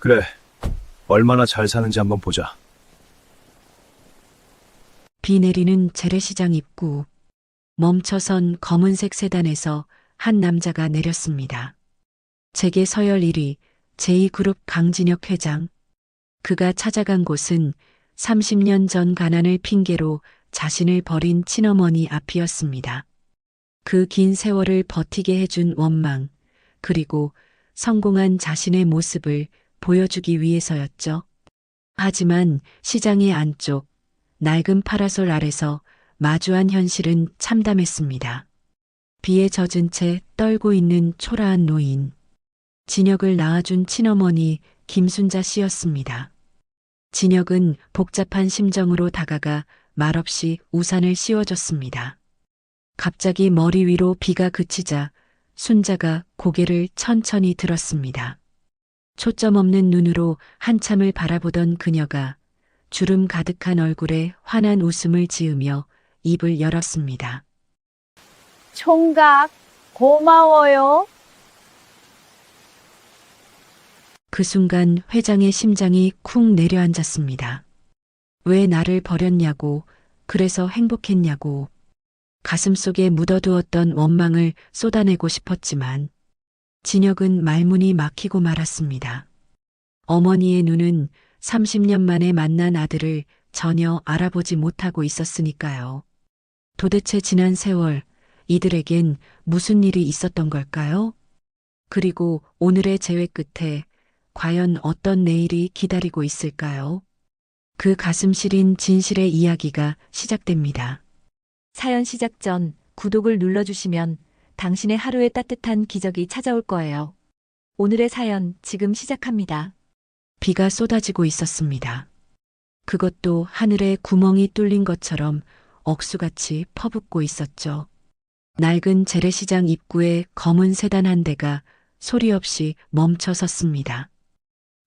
그래, 얼마나 잘 사는지 한번 보자. 비 내리는 재래시장 입구. 멈춰선 검은색 세단에서 한 남자가 내렸습니다. 재계 서열 1위 제2그룹 강진혁 회장. 그가 찾아간 곳은 30년 전 가난을 핑계로 자신을 버린 친어머니 앞이었습니다. 그 긴 세월을 버티게 해준 원망, 그리고 성공한 자신의 모습을 보여주기 위해서였죠. 하지만 시장의 안쪽, 낡은 파라솔 아래서 마주한 현실은 참담했습니다. 비에 젖은 채 떨고 있는 초라한 노인. 진혁을 낳아준 친어머니 김순자 씨였습니다. 진혁은 복잡한 심정으로 다가가 말없이 우산을 씌워줬습니다. 갑자기 머리 위로 비가 그치자 순자가 고개를 천천히 들었습니다. 초점 없는 눈으로 한참을 바라보던 그녀가 주름 가득한 얼굴에 환한 웃음을 지으며 입을 열었습니다. 총각, 고마워요. 그 순간 회장의 심장이 쿵 내려앉았습니다. 왜 나를 버렸냐고, 그래서 행복했냐고. 가슴속에 묻어두었던 원망을 쏟아내고 싶었지만 진혁은 말문이 막히고 말았습니다. 어머니의 눈은 30년 만에 만난 아들을 전혀 알아보지 못하고 있었으니까요. 도대체 지난 세월 이들에겐 무슨 일이 있었던 걸까요? 그리고 오늘의 재회 끝에 과연 어떤 내일이 기다리고 있을까요? 그 가슴 시린 진실의 이야기가 시작됩니다. 사연 시작 전 구독을 눌러주시면 당신의 하루에 따뜻한 기적이 찾아올 거예요. 오늘의 사연 지금 시작합니다. 비가 쏟아지고 있었습니다. 그것도 하늘에 구멍이 뚫린 것처럼 억수같이 퍼붓고 있었죠. 낡은 재래시장 입구에 검은 세단 한 대가 소리 없이 멈춰 섰습니다.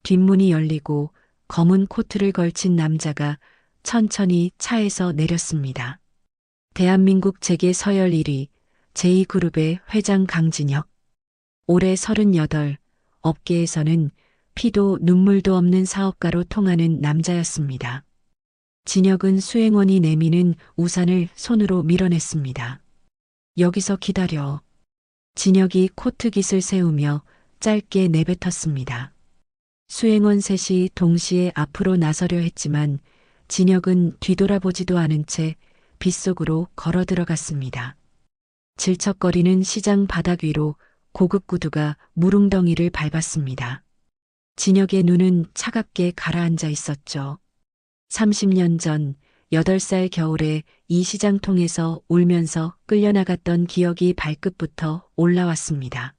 뒷문이 열리고 검은 코트를 걸친 남자가 천천히 차에서 내렸습니다. 대한민국 재계 서열 1위 제2그룹의 회장 강진혁. 올해 38, 업계에서는 피도 눈물도 없는 사업가로 통하는 남자였습니다. 진혁은 수행원이 내미는 우산을 손으로 밀어냈습니다. 여기서 기다려. 진혁이 코트깃을 세우며 짧게 내뱉었습니다. 수행원 셋이 동시에 앞으로 나서려 했지만 진혁은 뒤돌아보지도 않은 채 빗속으로 걸어 들어갔습니다. 질척거리는 시장 바닥 위로 고급 구두가 무릉덩이를 밟았습니다. 진혁의 눈은 차갑게 가라앉아 있었죠. 30년 전 8살 겨울에 이 시장 통해서 울면서 끌려나갔던 기억이 발끝부터 올라왔습니다.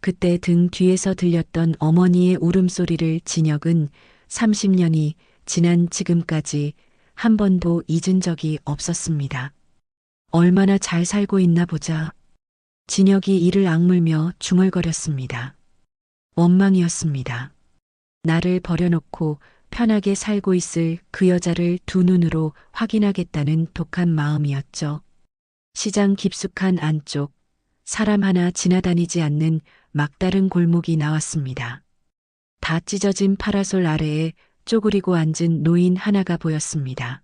그때 등 뒤에서 들렸던 어머니의 울음소리를 진혁은 30년이 지난 지금까지 한 번도 잊은 적이 없었습니다. 얼마나 잘 살고 있나 보자. 진혁이 이를 악물며 중얼거렸습니다. 원망이었습니다. 나를 버려놓고 편하게 살고 있을 그 여자를 두 눈으로 확인하겠다는 독한 마음이었죠. 시장 깊숙한 안쪽, 사람 하나 지나다니지 않는 막다른 골목이 나왔습니다. 다 찢어진 파라솔 아래에 쪼그리고 앉은 노인 하나가 보였습니다.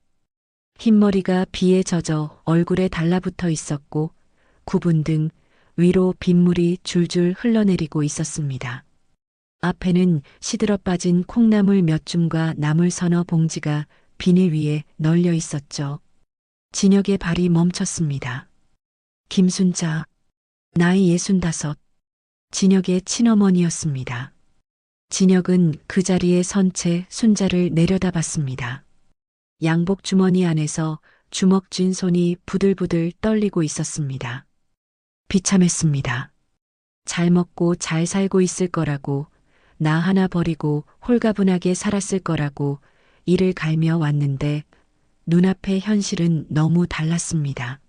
흰머리가 비에 젖어 얼굴에 달라붙어 있었고 구분 등 위로 빗물이 줄줄 흘러내리고 있었습니다. 앞에는 시들어 빠진 콩나물 몇 줌과 나물 서너 봉지가 비닐 위에 널려 있었죠. 진혁의 발이 멈췄습니다. 김순자, 나이 65, 진혁의 친어머니였습니다. 진혁은 그 자리에 선 채 순자를 내려다봤습니다. 양복 주머니 안에서 주먹 쥔 손이 부들부들 떨리고 있었습니다. 비참했습니다. 잘 먹고 잘 살고 있을 거라고, 나 하나 버리고 홀가분하게 살았을 거라고 이를 갈며 왔는데 눈앞의 현실은 너무 달랐습니다.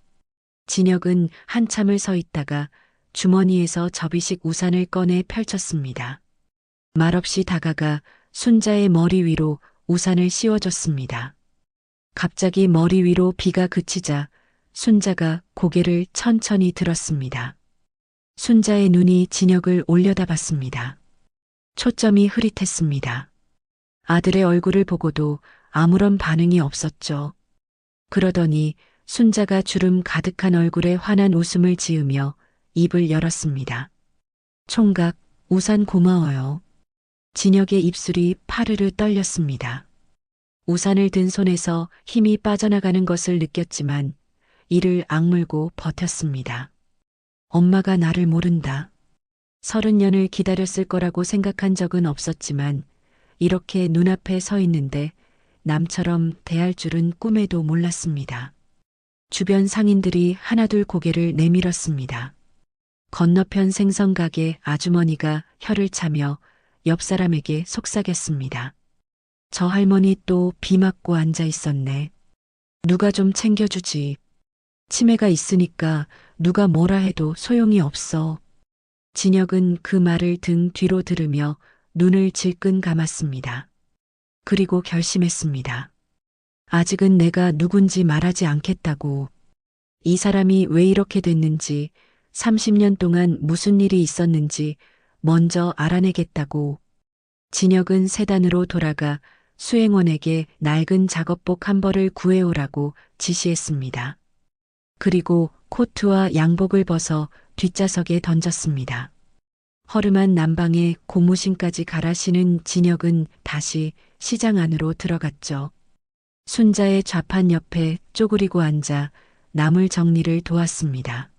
진혁은 한참을 서 있다가 주머니에서 접이식 우산을 꺼내 펼쳤습니다. 말없이 다가가 순자의 머리 위로 우산을 씌워줬습니다. 갑자기 머리 위로 비가 그치자 순자가 고개를 천천히 들었습니다. 순자의 눈이 진혁을 올려다봤습니다. 초점이 흐릿했습니다. 아들의 얼굴을 보고도 아무런 반응이 없었죠. 그러더니 순자가 주름 가득한 얼굴에 환한 웃음을 지으며 입을 열었습니다. 총각, 우산 고마워요. 진혁의 입술이 파르르 떨렸습니다. 우산을 든 손에서 힘이 빠져나가는 것을 느꼈지만 이를 악물고 버텼습니다. 엄마가 나를 모른다. 30년을 기다렸을 거라고 생각한 적은 없었지만 이렇게 눈앞에 서 있는데 남처럼 대할 줄은 꿈에도 몰랐습니다. 주변 상인들이 하나둘 고개를 내밀었습니다. 건너편 생선가게 아주머니가 혀를 차며 옆 사람에게 속삭였습니다. 저 할머니 또 비 맞고 앉아 있었네. 누가 좀 챙겨주지. 치매가 있으니까 누가 뭐라 해도 소용이 없어. 진혁은 그 말을 등 뒤로 들으며 눈을 질끈 감았습니다. 그리고 결심했습니다. 아직은 내가 누군지 말하지 않겠다고. 이 사람이 왜 이렇게 됐는지, 30년 동안 무슨 일이 있었는지 먼저 알아내겠다고. 진혁은 세단으로 돌아가 수행원에게 낡은 작업복 한 벌을 구해오라고 지시했습니다. 그리고 코트와 양복을 벗어 뒷좌석에 던졌습니다. 허름한 난방에 고무신까지 갈아 신은 진혁은 다시 시장 안으로 들어갔죠. 순자의 좌판 옆에 쪼그리고 앉아 나물 정리를 도왔습니다.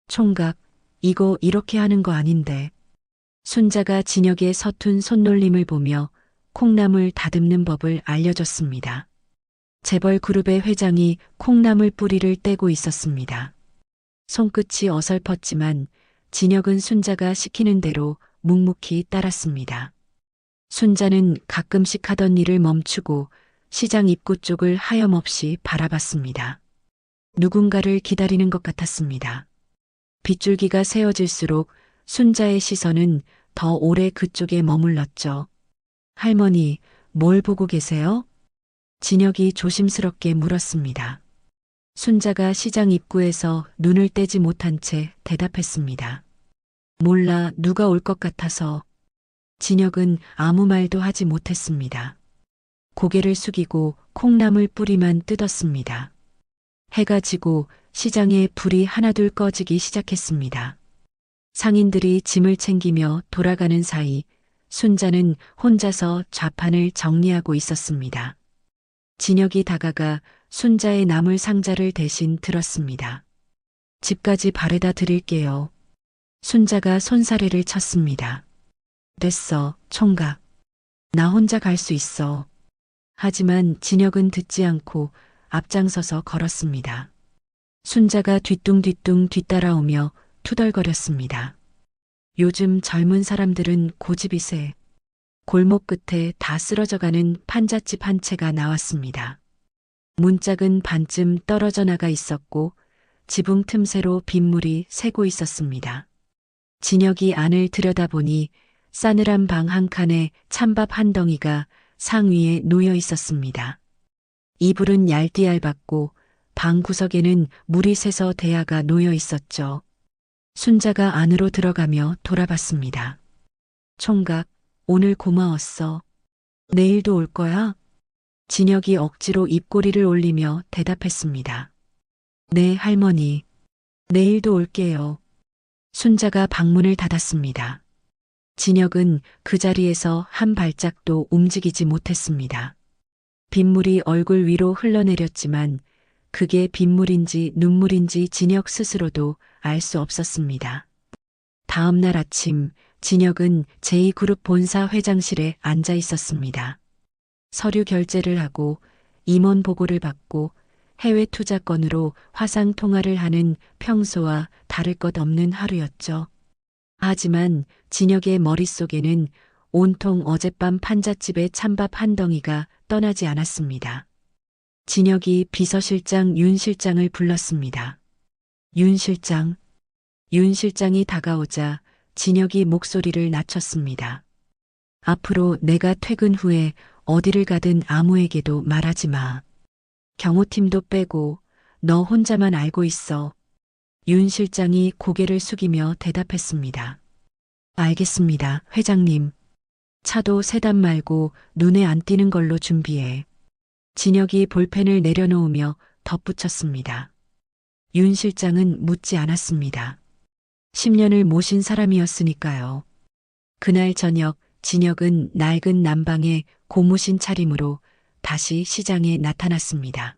총각, 이거 이렇게 하는 거 아닌데. 순자가 진혁의 서툰 손놀림을 보며 콩나물 다듬는 법을 알려줬습니다. 재벌 그룹의 회장이 콩나물 뿌리를 떼고 있었습니다. 손끝이 어설펐지만 진혁은 순자가 시키는 대로 묵묵히 따랐습니다. 순자는 가끔씩 하던 일을 멈추고 시장 입구 쪽을 하염없이 바라봤습니다. 누군가를 기다리는 것 같았습니다. 빗줄기가 세어질수록 순자의 시선은 더 오래 그쪽에 머물렀죠. 할머니, 뭘 보고 계세요? 진혁이 조심스럽게 물었습니다. 순자가 시장 입구에서 눈을 떼지 못한 채 대답했습니다. 몰라, 누가 올 것 같아서. 진혁은 아무 말도 하지 못했습니다. 고개를 숙이고 콩나물 뿌리만 뜯었습니다. 해가 지고 시장에 불이 하나둘 꺼지기 시작했습니다. 상인들이 짐을 챙기며 돌아가는 사이 순자는 혼자서 좌판을 정리하고 있었습니다. 진혁이 다가가 순자의 나물 상자를 대신 들었습니다. 집까지 바래다 드릴게요. 순자가 손사래를 쳤습니다. 됐어, 총각. 나 혼자 갈 수 있어. 하지만 진혁은 듣지 않고 앞장서서 걸었습니다. 순자가 뒤뚱뒤뚱 뒤따라오며 투덜거렸습니다. 요즘 젊은 사람들은 고집이 세. 골목 끝에 다 쓰러져가는 판잣집 한 채가 나왔습니다. 문짝은 반쯤 떨어져 나가 있었고 지붕 틈새로 빗물이 새고 있었습니다. 진혁이 안을 들여다보니 싸늘한 방 한 칸에 찬밥 한 덩이가 상위에 놓여 있었습니다. 이불은 얇디얇았고 방 구석에는 물이 새서 대야가 놓여 있었죠. 순자가 안으로 들어가며 돌아봤습니다. 총각, 오늘 고마웠어. 내일도 올 거야? 진혁이 억지로 입꼬리를 올리며 대답했습니다. 네, 할머니. 내일도 올게요. 순자가 방문을 닫았습니다. 진혁은 그 자리에서 한 발짝도 움직이지 못했습니다. 빗물이 얼굴 위로 흘러내렸지만 그게 빗물인지 눈물인지 진혁 스스로도 알 수 없었습니다. 다음 날 아침 진혁은 제2그룹 본사 회장실에 앉아 있었습니다. 서류 결제를 하고 임원 보고를 받고 해외 투자건으로 화상 통화를 하는 평소와 다를 것 없는 하루였죠. 하지만 진혁의 머릿속에는 온통 어젯밤 판잣집의 찬밥 한 덩이가 떠나지 않았습니다. 진혁이 비서실장 윤 실장을 불렀습니다. 윤 실장. 윤 실장이 다가오자 진혁이 목소리를 낮췄습니다. 앞으로 내가 퇴근 후에 어디를 가든 아무에게도 말하지 마. 경호팀도 빼고 너 혼자만 알고 있어. 윤 실장이 고개를 숙이며 대답했습니다. 알겠습니다, 회장님. 차도 세단 말고 눈에 안 띄는 걸로 준비해. 진혁이 볼펜을 내려놓으며 덧붙였습니다. 윤 실장은 묻지 않았습니다. 10년을 모신 사람이었으니까요. 그날 저녁 진혁은 낡은 남방의 고무신 차림으로 다시 시장에 나타났습니다.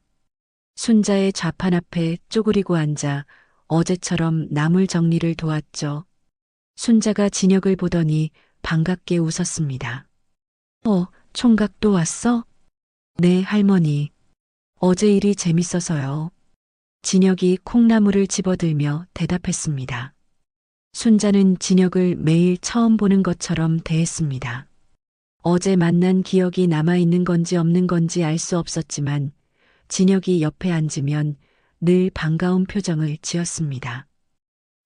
순자의 좌판 앞에 쪼그리고 앉아 어제처럼 나물 정리를 도왔죠. 순자가 진혁을 보더니 반갑게 웃었습니다. 총각 또 왔어? 네, 할머니. 어제 일이 재밌어서요. 진혁이 콩나물을 집어들며 대답했습니다. 순자는 진혁을 매일 처음 보는 것처럼 대했습니다. 어제 만난 기억이 남아있는 건지 없는 건지 알 수 없었지만 진혁이 옆에 앉으면 늘 반가운 표정을 지었습니다.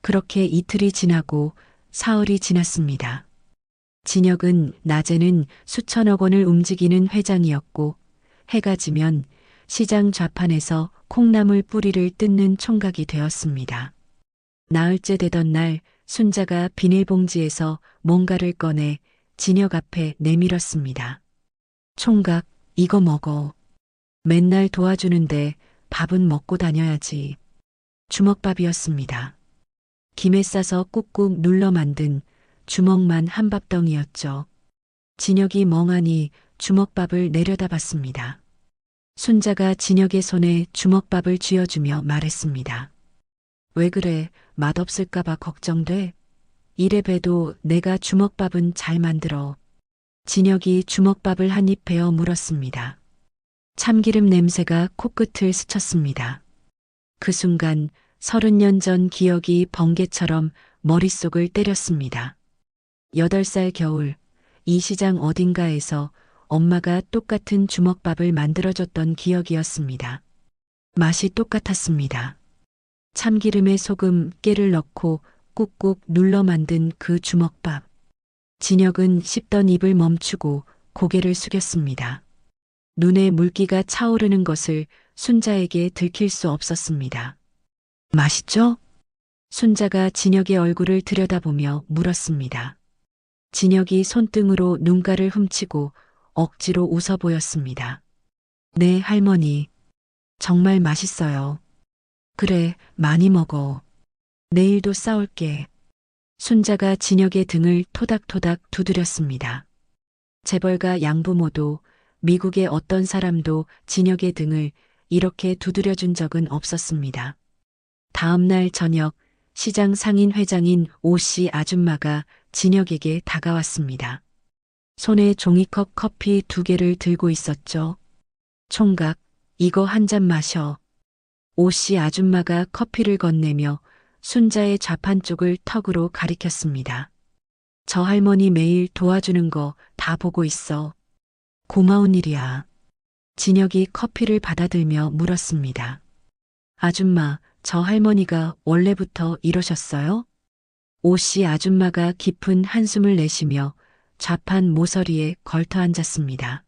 그렇게 이틀이 지나고 사흘이 지났습니다. 진혁은 낮에는 수천억 원을 움직이는 회장이었고 해가 지면 시장 좌판에서 콩나물 뿌리를 뜯는 총각이 되었습니다. 나흘째 되던 날 순자가 비닐봉지에서 뭔가를 꺼내 진혁 앞에 내밀었습니다. 총각, 이거 먹어. 맨날 도와주는데 밥은 먹고 다녀야지. 주먹밥이었습니다. 김에 싸서 꾹꾹 눌러 만든 주먹만 한밥덩이였죠. 진혁이 멍하니 주먹밥을 내려다봤습니다. 순자가 진혁의 손에 주먹밥을 쥐어주며 말했습니다. 왜 그래, 맛없을까봐 걱정돼? 이래 봬도 내가 주먹밥은 잘 만들어. 진혁이 주먹밥을 한 입 베어 물었습니다. 참기름 냄새가 코끝을 스쳤습니다. 그 순간 30년 전 기억이 번개처럼 머릿속을 때렸습니다. 8살 겨울, 이 시장 어딘가에서 엄마가 똑같은 주먹밥을 만들어줬던 기억이었습니다. 맛이 똑같았습니다. 참기름에 소금, 깨를 넣고 꾹꾹 눌러 만든 그 주먹밥. 진혁은 씹던 입을 멈추고 고개를 숙였습니다. 눈에 물기가 차오르는 것을 순자에게 들킬 수 없었습니다. 맛있죠? 순자가 진혁의 얼굴을 들여다보며 물었습니다. 진혁이 손등으로 눈가를 훔치고 억지로 웃어 보였습니다. 네, 할머니. 정말 맛있어요. 그래, 많이 먹어. 내일도 싸올게. 순자가 진혁의 등을 토닥토닥 두드렸습니다. 재벌가 양부모도 미국의 어떤 사람도 진혁의 등을 이렇게 두드려준 적은 없었습니다. 다음 날 저녁 시장 상인 회장인 오씨 아줌마가 진혁에게 다가왔습니다. 손에 종이컵 커피 2개를 들고 있었죠. 총각, 이거 한 잔 마셔. 오씨 아줌마가 커피를 건네며 순자의 좌판 쪽을 턱으로 가리켰습니다. 저 할머니 매일 도와주는 거 다 보고 있어. 고마운 일이야. 진혁이 커피를 받아들며 물었습니다. 아줌마, 저 할머니가 원래부터 이러셨어요? 오씨 아줌마가 깊은 한숨을 내쉬며 좌판 모서리에 걸터 앉았습니다.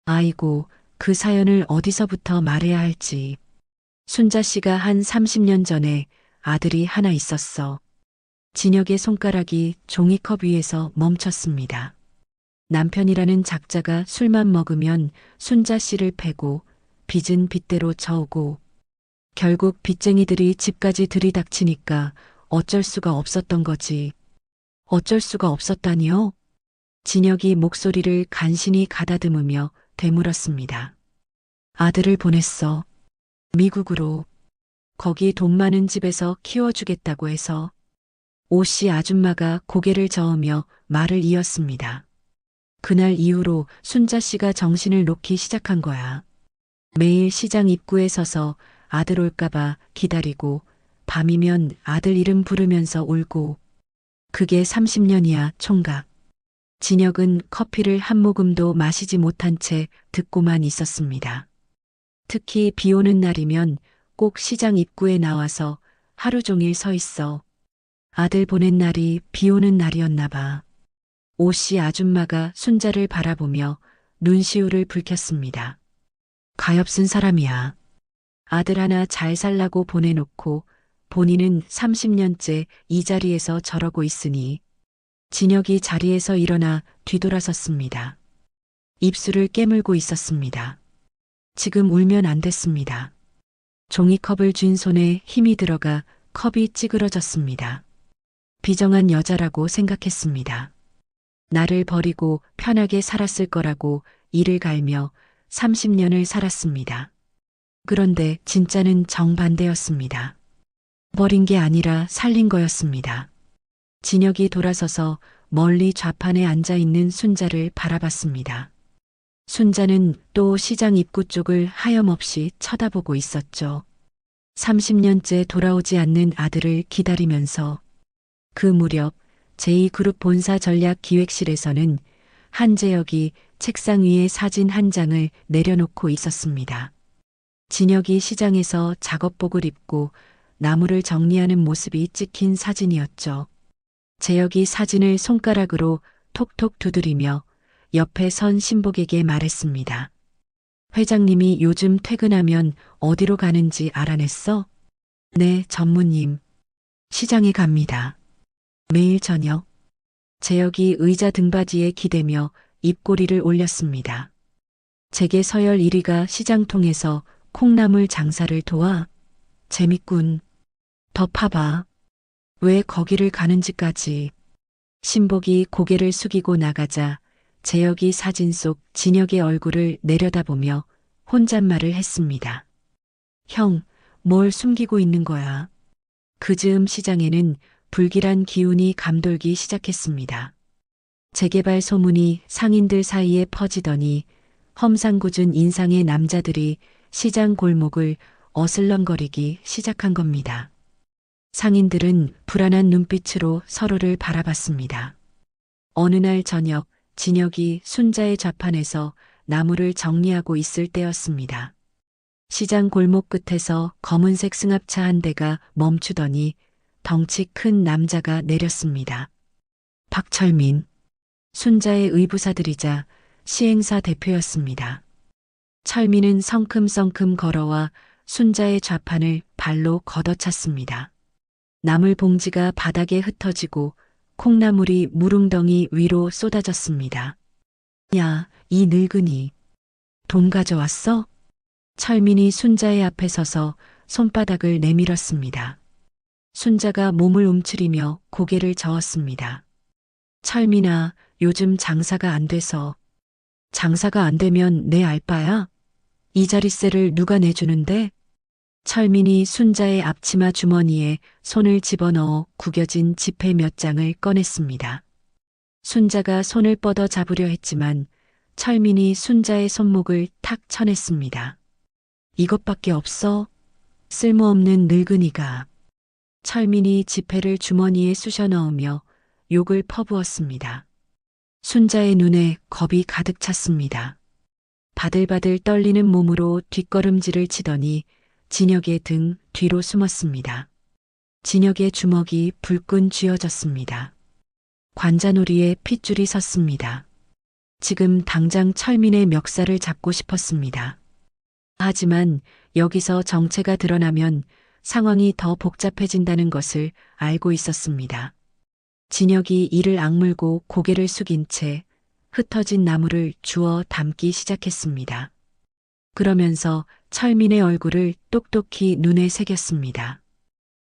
아이고, 그 사연을 어디서부터 말해야 할지. 순자 씨가 한 30년 전에 아들이 하나 있었어. 진혁의 손가락이 종이컵 위에서 멈췄습니다. 남편이라는 작자가 술만 먹으면 순자 씨를 패고 빚은 빚대로 져오고 결국 빚쟁이들이 집까지 들이닥치니까 어쩔 수가 없었던 거지. 어쩔 수가 없었다니요? 진혁이 목소리를 간신히 가다듬으며 되물었습니다. 아들을 보냈어. 미국으로. 거기 돈 많은 집에서 키워주겠다고 해서. 오씨 아줌마가 고개를 저으며 말을 이었습니다. 그날 이후로 순자 씨가 정신을 놓기 시작한 거야. 매일 시장 입구에 서서 아들 올까봐 기다리고 밤이면 아들 이름 부르면서 울고. 그게 30년이야, 총각. 진혁은 커피를 한 모금도 마시지 못한 채 듣고만 있었습니다. 특히 비 오는 날이면 꼭 시장 입구에 나와서 하루 종일 서 있어. 아들 보낸 날이 비 오는 날이었나 봐. 오씨 아줌마가 순자를 바라보며 눈시울을 붉혔습니다. 가엾은 사람이야. 아들 하나 잘 살라고 보내놓고 본인은 30년째 이 자리에서 저러고 있으니 진혁이 자리에서 일어나 뒤돌아섰습니다. 입술을 깨물고 있었습니다. 지금 울면 안 됐습니다. 종이컵을 쥔 손에 힘이 들어가 컵이 찌그러졌습니다. 비정한 여자라고 생각했습니다. 나를 버리고 편하게 살았을 거라고 이를 갈며 30년을 살았습니다. 그런데 진짜는 정반대였습니다. 버린 게 아니라 살린 거였습니다. 진혁이 돌아서서 멀리 좌판에 앉아 있는 순자를 바라봤습니다. 순자는 또 시장 입구 쪽을 하염없이 쳐다보고 있었죠. 30년째 돌아오지 않는 아들을 기다리면서 그 무렵 제2그룹 본사 전략기획실에서는 한재혁이 책상 위에 사진 한 장을 내려놓고 있었습니다. 진혁이 시장에서 작업복을 입고 나무를 정리하는 모습이 찍힌 사진이었죠. 재혁이 사진을 손가락으로 톡톡 두드리며 옆에 선 신복에게 말했습니다. 회장님이 요즘 퇴근하면 어디로 가는지 알아냈어? 네, 전무님. 시장에 갑니다. 매일 저녁. 재혁이 의자 등받이에 기대며 입꼬리를 올렸습니다. 제게 서열 1위가 시장통에서 콩나물 장사를 도와? 재밌군. 더 파봐. 왜 거기를 가는지까지. 신복이 고개를 숙이고 나가자 재혁이 사진 속 진혁의 얼굴을 내려다보며 혼잣말을 했습니다. 형, 뭘 숨기고 있는 거야? 그 즈음 시장에는 불길한 기운이 감돌기 시작했습니다. 재개발 소문이 상인들 사이에 퍼지더니 험상궂은 인상의 남자들이 시장 골목을 어슬렁거리기 시작한 겁니다. 상인들은 불안한 눈빛으로 서로를 바라봤습니다. 어느 날 저녁 진혁이 순자의 좌판에서 나무를 정리하고 있을 때였습니다. 시장 골목 끝에서 검은색 승합차 한 대가 멈추더니 덩치 큰 남자가 내렸습니다. 박철민, 순자의 의부사들이자 시행사 대표였습니다. 철민은 성큼성큼 걸어와 순자의 좌판을 발로 걷어찼습니다. 나물 봉지가 바닥에 흩어지고 콩나물이 무릉덩이 위로 쏟아졌습니다. 야, 이 늙은이. 돈 가져왔어? 철민이 순자의 앞에 서서 손바닥을 내밀었습니다. 순자가 몸을 움츠리며 고개를 저었습니다. 철민아, 요즘 장사가 안 돼서. 장사가 안 되면 내 알바야? 이 자릿세를 누가 내주는데? 철민이 순자의 앞치마 주머니에 손을 집어넣어 구겨진 지폐 몇 장을 꺼냈습니다. 순자가 손을 뻗어 잡으려 했지만 철민이 순자의 손목을 탁 쳐냈습니다. 이것밖에 없어? 쓸모없는 늙은이가. 철민이 지폐를 주머니에 쑤셔 넣으며 욕을 퍼부었습니다. 순자의 눈에 겁이 가득 찼습니다. 바들바들 떨리는 몸으로 뒷걸음질을 치더니 진혁의 등 뒤로 숨었습니다. 진혁의 주먹이 불끈 쥐어졌습니다. 관자놀이에 핏줄이 섰습니다. 지금 당장 철민의 멱살을 잡고 싶었습니다. 하지만 여기서 정체가 드러나면 상황이 더 복잡해진다는 것을 알고 있었습니다. 진혁이 이를 악물고 고개를 숙인 채 흩어진 나무를 주워 담기 시작했습니다. 그러면서 철민의 얼굴을 똑똑히 눈에 새겼습니다.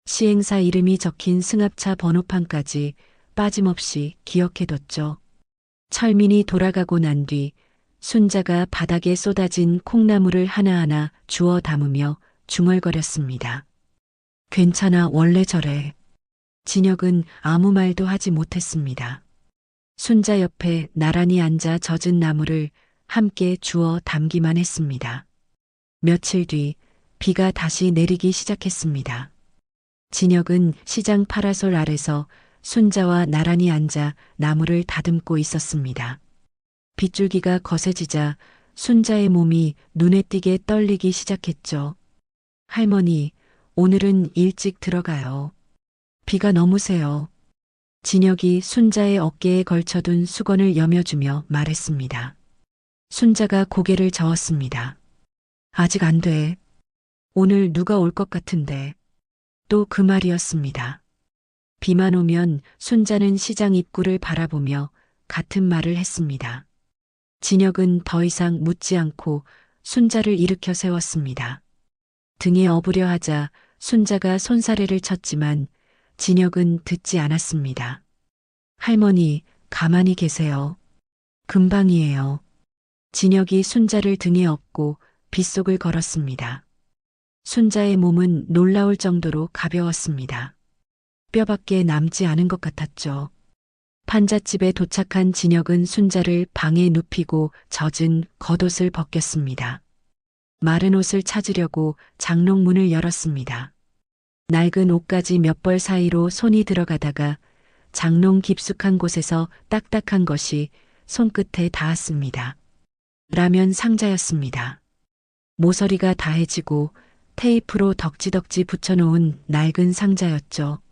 시행사 이름이 적힌 승합차 번호판까지 빠짐없이 기억해뒀죠. 철민이 돌아가고 난 뒤 순자가 바닥에 쏟아진 콩나물을 하나하나 주워 담으며 중얼거렸습니다. 괜찮아, 원래 저래. 진혁은 아무 말도 하지 못했습니다. 순자 옆에 나란히 앉아 젖은 나무를 함께 주워 담기만 했습니다. 며칠 뒤 비가 다시 내리기 시작했습니다. 진혁은 시장 파라솔 아래서 순자와 나란히 앉아 나무를 다듬고 있었습니다. 빗줄기가 거세지자 순자의 몸이 눈에 띄게 떨리기 시작했죠. 할머니, 오늘은 일찍 들어가요. 비가 너무 세요. 진혁이 순자의 어깨에 걸쳐둔 수건을 여며주며 말했습니다. 순자가 고개를 저었습니다. 아직 안 돼. 오늘 누가 올 것 같은데. 또 그 말이었습니다. 비만 오면 순자는 시장 입구를 바라보며 같은 말을 했습니다. 진혁은 더 이상 묻지 않고 순자를 일으켜 세웠습니다. 등에 업으려 하자 순자가 손사래를 쳤지만 진혁은 듣지 않았습니다. 할머니, 가만히 계세요. 금방이에요. 진혁이 순자를 등에 업고 빗속을 걸었습니다. 순자의 몸은 놀라울 정도로 가벼웠습니다. 뼈밖에 남지 않은 것 같았죠. 판잣집에 도착한 진혁은 순자를 방에 눕히고 젖은 겉옷을 벗겼습니다. 마른 옷을 찾으려고 장롱문을 열었습니다. 낡은 옷가지 몇 벌 사이로 손이 들어가다가 장롱 깊숙한 곳에서 딱딱한 것이 손끝에 닿았습니다. 라면 상자였습니다. 모서리가 다해지고 테이프로 덕지덕지 붙여놓은 낡은 상자였죠.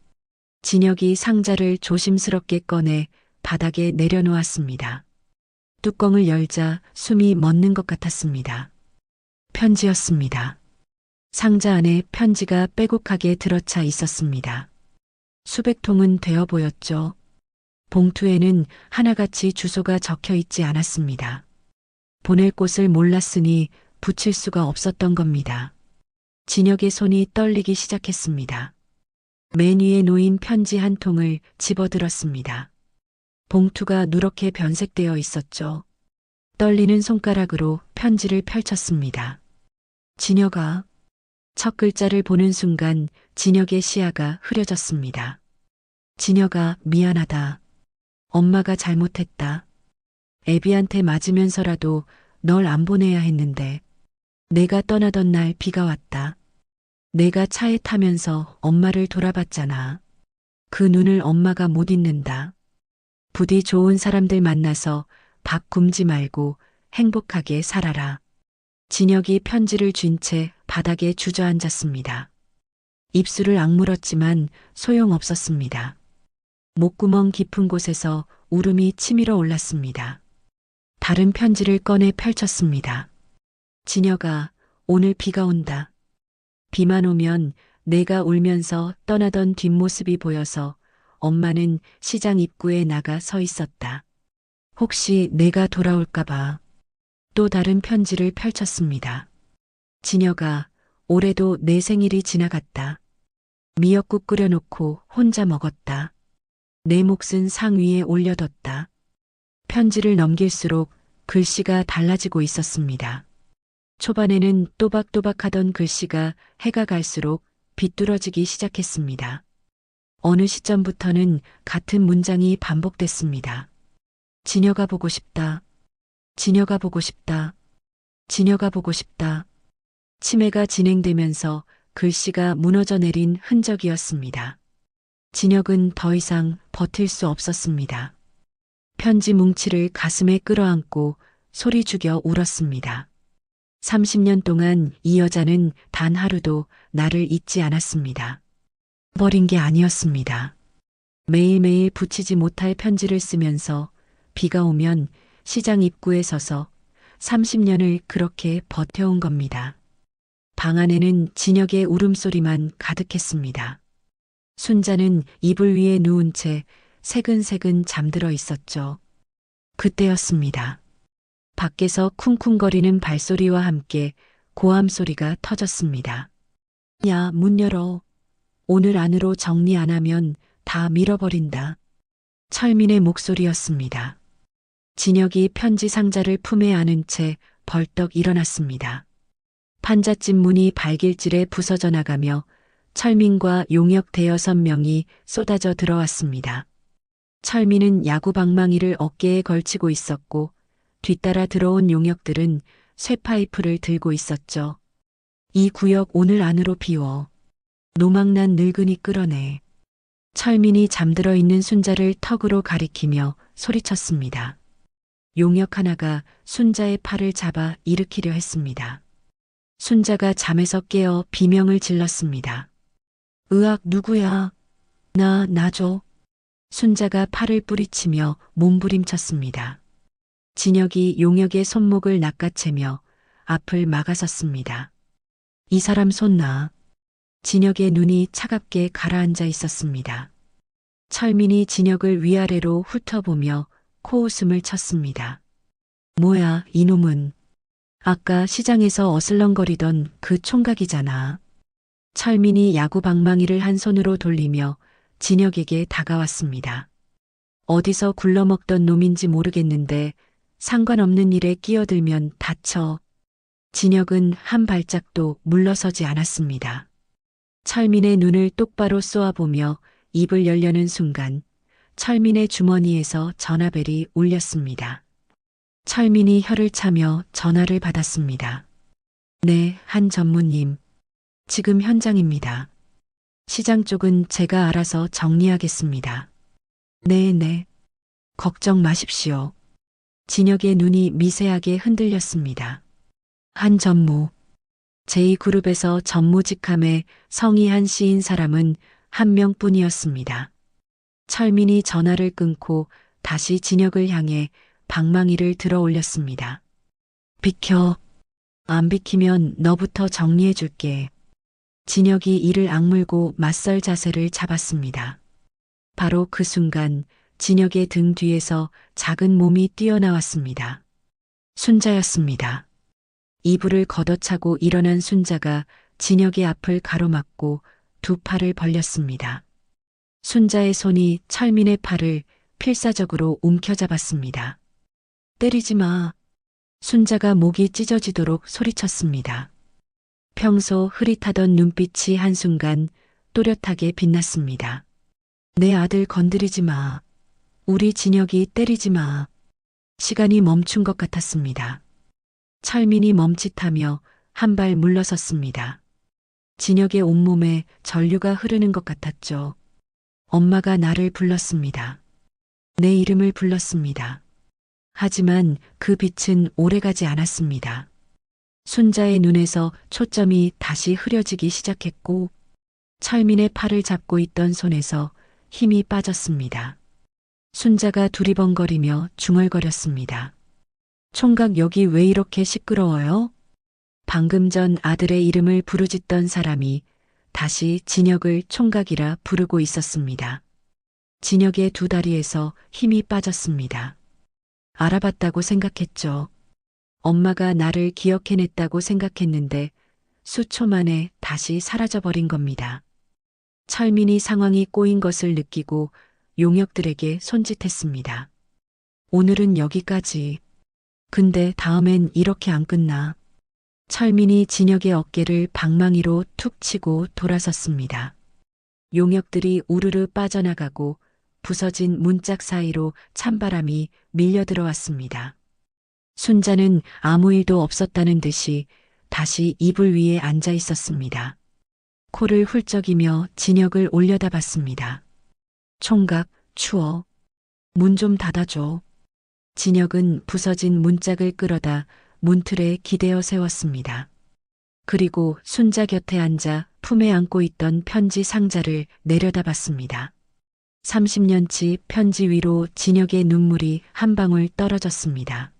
진혁이 상자를 조심스럽게 꺼내 바닥에 내려놓았습니다. 뚜껑을 열자 숨이 멎는 것 같았습니다. 편지였습니다. 상자 안에 편지가 빼곡하게 들어차 있었습니다. 수백 통은 되어 보였죠. 봉투에는 하나같이 주소가 적혀 있지 않았습니다. 보낼 곳을 몰랐으니 붙일 수가 없었던 겁니다. 진혁의 손이 떨리기 시작했습니다. 맨 위에 놓인 편지 한 통을 집어들었습니다. 봉투가 누렇게 변색되어 있었죠. 떨리는 손가락으로 편지를 펼쳤습니다. 진혁아. 첫 글자를 보는 순간 진혁의 시야가 흐려졌습니다. 진혁아, 미안하다. 엄마가 잘못했다. 애비한테 맞으면서라도 널 안 보내야 했는데. 내가 떠나던 날 비가 왔다. 내가 차에 타면서 엄마를 돌아봤잖아. 그 눈을 엄마가 못 잊는다. 부디 좋은 사람들 만나서 밥 굶지 말고 행복하게 살아라. 진혁이 편지를 쥔 채 바닥에 주저앉았습니다. 입술을 악물었지만 소용없었습니다. 목구멍 깊은 곳에서 울음이 치밀어 올랐습니다. 다른 편지를 꺼내 펼쳤습니다. 진혁아, 오늘 비가 온다. 비만 오면 내가 울면서 떠나던 뒷모습이 보여서 엄마는 시장 입구에 나가 서 있었다. 혹시 내가 돌아올까봐. 또 다른 편지를 펼쳤습니다. 진혁아, 올해도 내 생일이 지나갔다. 미역국 끓여놓고 혼자 먹었다. 내 몫은 상 위에 올려뒀다. 편지를 넘길수록 글씨가 달라지고 있었습니다. 초반에는 또박또박하던 글씨가 해가 갈수록 비뚤어지기 시작했습니다. 어느 시점부터는 같은 문장이 반복됐습니다. 진혁아 보고 싶다. 진혁아 보고 싶다. 진혁아 보고 싶다. 치매가 진행되면서 글씨가 무너져 내린 흔적이었습니다. 진혁은 더 이상 버틸 수 없었습니다. 편지 뭉치를 가슴에 끌어안고 소리 죽여 울었습니다. 30년 동안 이 여자는 단 하루도 나를 잊지 않았습니다. 버린 게 아니었습니다. 매일매일 붙이지 못할 편지를 쓰면서 비가 오면 시장 입구에 서서 30년을 그렇게 버텨온 겁니다. 방 안에는 진혁의 울음소리만 가득했습니다. 순자는 이불 위에 누운 채 새근새근 잠들어 있었죠. 그때였습니다. 밖에서 쿵쿵거리는 발소리와 함께 고함 소리가 터졌습니다. 야, 문 열어. 오늘 안으로 정리 안 하면 다 밀어버린다. 철민의 목소리였습니다. 진혁이 편지 상자를 품에 안은 채 벌떡 일어났습니다. 판잣집 문이 발길질에 부서져 나가며 철민과 용역 대여섯 명이 쏟아져 들어왔습니다. 철민은 야구 방망이를 어깨에 걸치고 있었고 뒤따라 들어온 용역들은 쇠파이프를 들고 있었죠. 이 구역 오늘 안으로 비워. 노망난 늙은이 끌어내. 철민이 잠들어 있는 순자를 턱으로 가리키며 소리쳤습니다. 용역 하나가 순자의 팔을 잡아 일으키려 했습니다. 순자가 잠에서 깨어 비명을 질렀습니다. 으악, 누구야? 나 줘. 순자가 팔을 뿌리치며 몸부림쳤습니다. 진혁이 용역의 손목을 낚아채며 앞을 막아섰습니다. 이 사람 손 놔. 진혁의 눈이 차갑게 가라앉아 있었습니다. 철민이 진혁을 위아래로 훑어보며 코웃음을 쳤습니다. 뭐야, 이놈은. 아까 시장에서 어슬렁거리던 그 총각이잖아. 철민이 야구 방망이를 한 손으로 돌리며 진혁에게 다가왔습니다. 어디서 굴러먹던 놈인지 모르겠는데 상관없는 일에 끼어들면 다쳐. 진혁은 한 발짝도 물러서지 않았습니다. 철민의 눈을 똑바로 쏘아보며 입을 열려는 순간 철민의 주머니에서 전화벨이 울렸습니다. 철민이 혀를 차며 전화를 받았습니다. 네, 한 전무님. 지금 현장입니다. 시장 쪽은 제가 알아서 정리하겠습니다. 네. 걱정 마십시오. 진혁의 눈이 미세하게 흔들렸습니다. 한 전무. 제2그룹에서 전무직함에 성의한 씨인 사람은 한 명뿐이었습니다. 철민이 전화를 끊고 다시 진혁을 향해 방망이를 들어 올렸습니다. 비켜. 안 비키면 너부터 정리해 줄게. 진혁이 이를 악물고 맞설 자세를 잡았습니다. 바로 그 순간 진혁의 등 뒤에서 작은 몸이 뛰어나왔습니다. 순자였습니다. 이불을 걷어차고 일어난 순자가 진혁의 앞을 가로막고 두 팔을 벌렸습니다. 순자의 손이 철민의 팔을 필사적으로 움켜잡았습니다. 때리지 마. 순자가 목이 찢어지도록 소리쳤습니다. 평소 흐릿하던 눈빛이 한순간 또렷하게 빛났습니다. 내 아들 건드리지 마. 우리 진혁이 때리지 마. 시간이 멈춘 것 같았습니다. 철민이 멈칫하며 한 발 물러섰습니다. 진혁의 온몸에 전류가 흐르는 것 같았죠. 엄마가 나를 불렀습니다. 내 이름을 불렀습니다. 하지만 그 빛은 오래가지 않았습니다. 순자의 눈에서 초점이 다시 흐려지기 시작했고 철민의 팔을 잡고 있던 손에서 힘이 빠졌습니다. 순자가 두리번거리며 중얼거렸습니다. 총각 여기 왜 이렇게 시끄러워요? 방금 전 아들의 이름을 부르짖던 사람이 다시 진혁을 총각이라 부르고 있었습니다. 진혁의 두 다리에서 힘이 빠졌습니다. 알아봤다고 생각했죠. 엄마가 나를 기억해냈다고 생각했는데 수초 만에 다시 사라져버린 겁니다. 철민이 상황이 꼬인 것을 느끼고 용역들에게 손짓했습니다. 오늘은 여기까지. 근데 다음엔 이렇게 안 끝나. 철민이 진혁의 어깨를 방망이로 툭 치고 돌아섰습니다. 용역들이 우르르 빠져나가고 부서진 문짝 사이로 찬바람이 밀려들어왔습니다. 순자는 아무 일도 없었다는 듯이 다시 이불 위에 앉아 있었습니다. 코를 훌쩍이며 진혁을 올려다봤습니다. 총각, 추워. 문 좀 닫아줘. 진혁은 부서진 문짝을 끌어다 문틀에 기대어 세웠습니다. 그리고 순자 곁에 앉아 품에 안고 있던 편지 상자를 내려다봤습니다. 30년치 편지 위로 진혁의 눈물이 한 방울 떨어졌습니다.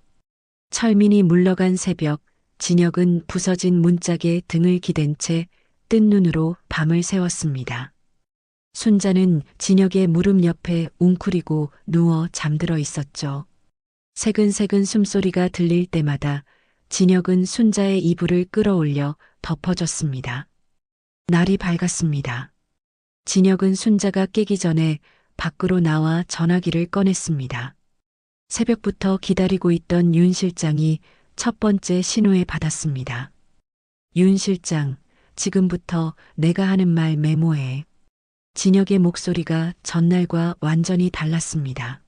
철민이 물러간 새벽, 진혁은 부서진 문짝에 등을 기댄 채 뜬 눈으로 밤을 새웠습니다. 순자는 진혁의 무릎 옆에 웅크리고 누워 잠들어 있었죠. 새근새근 숨소리가 들릴 때마다 진혁은 순자의 이불을 끌어올려 덮어줬습니다. 날이 밝았습니다. 진혁은 순자가 깨기 전에 밖으로 나와 전화기를 꺼냈습니다. 새벽부터 기다리고 있던 윤 실장이 첫 번째 신호에 받았습니다. 윤 실장, 지금부터 내가 하는 말 메모해. 진혁의 목소리가 전날과 완전히 달랐습니다.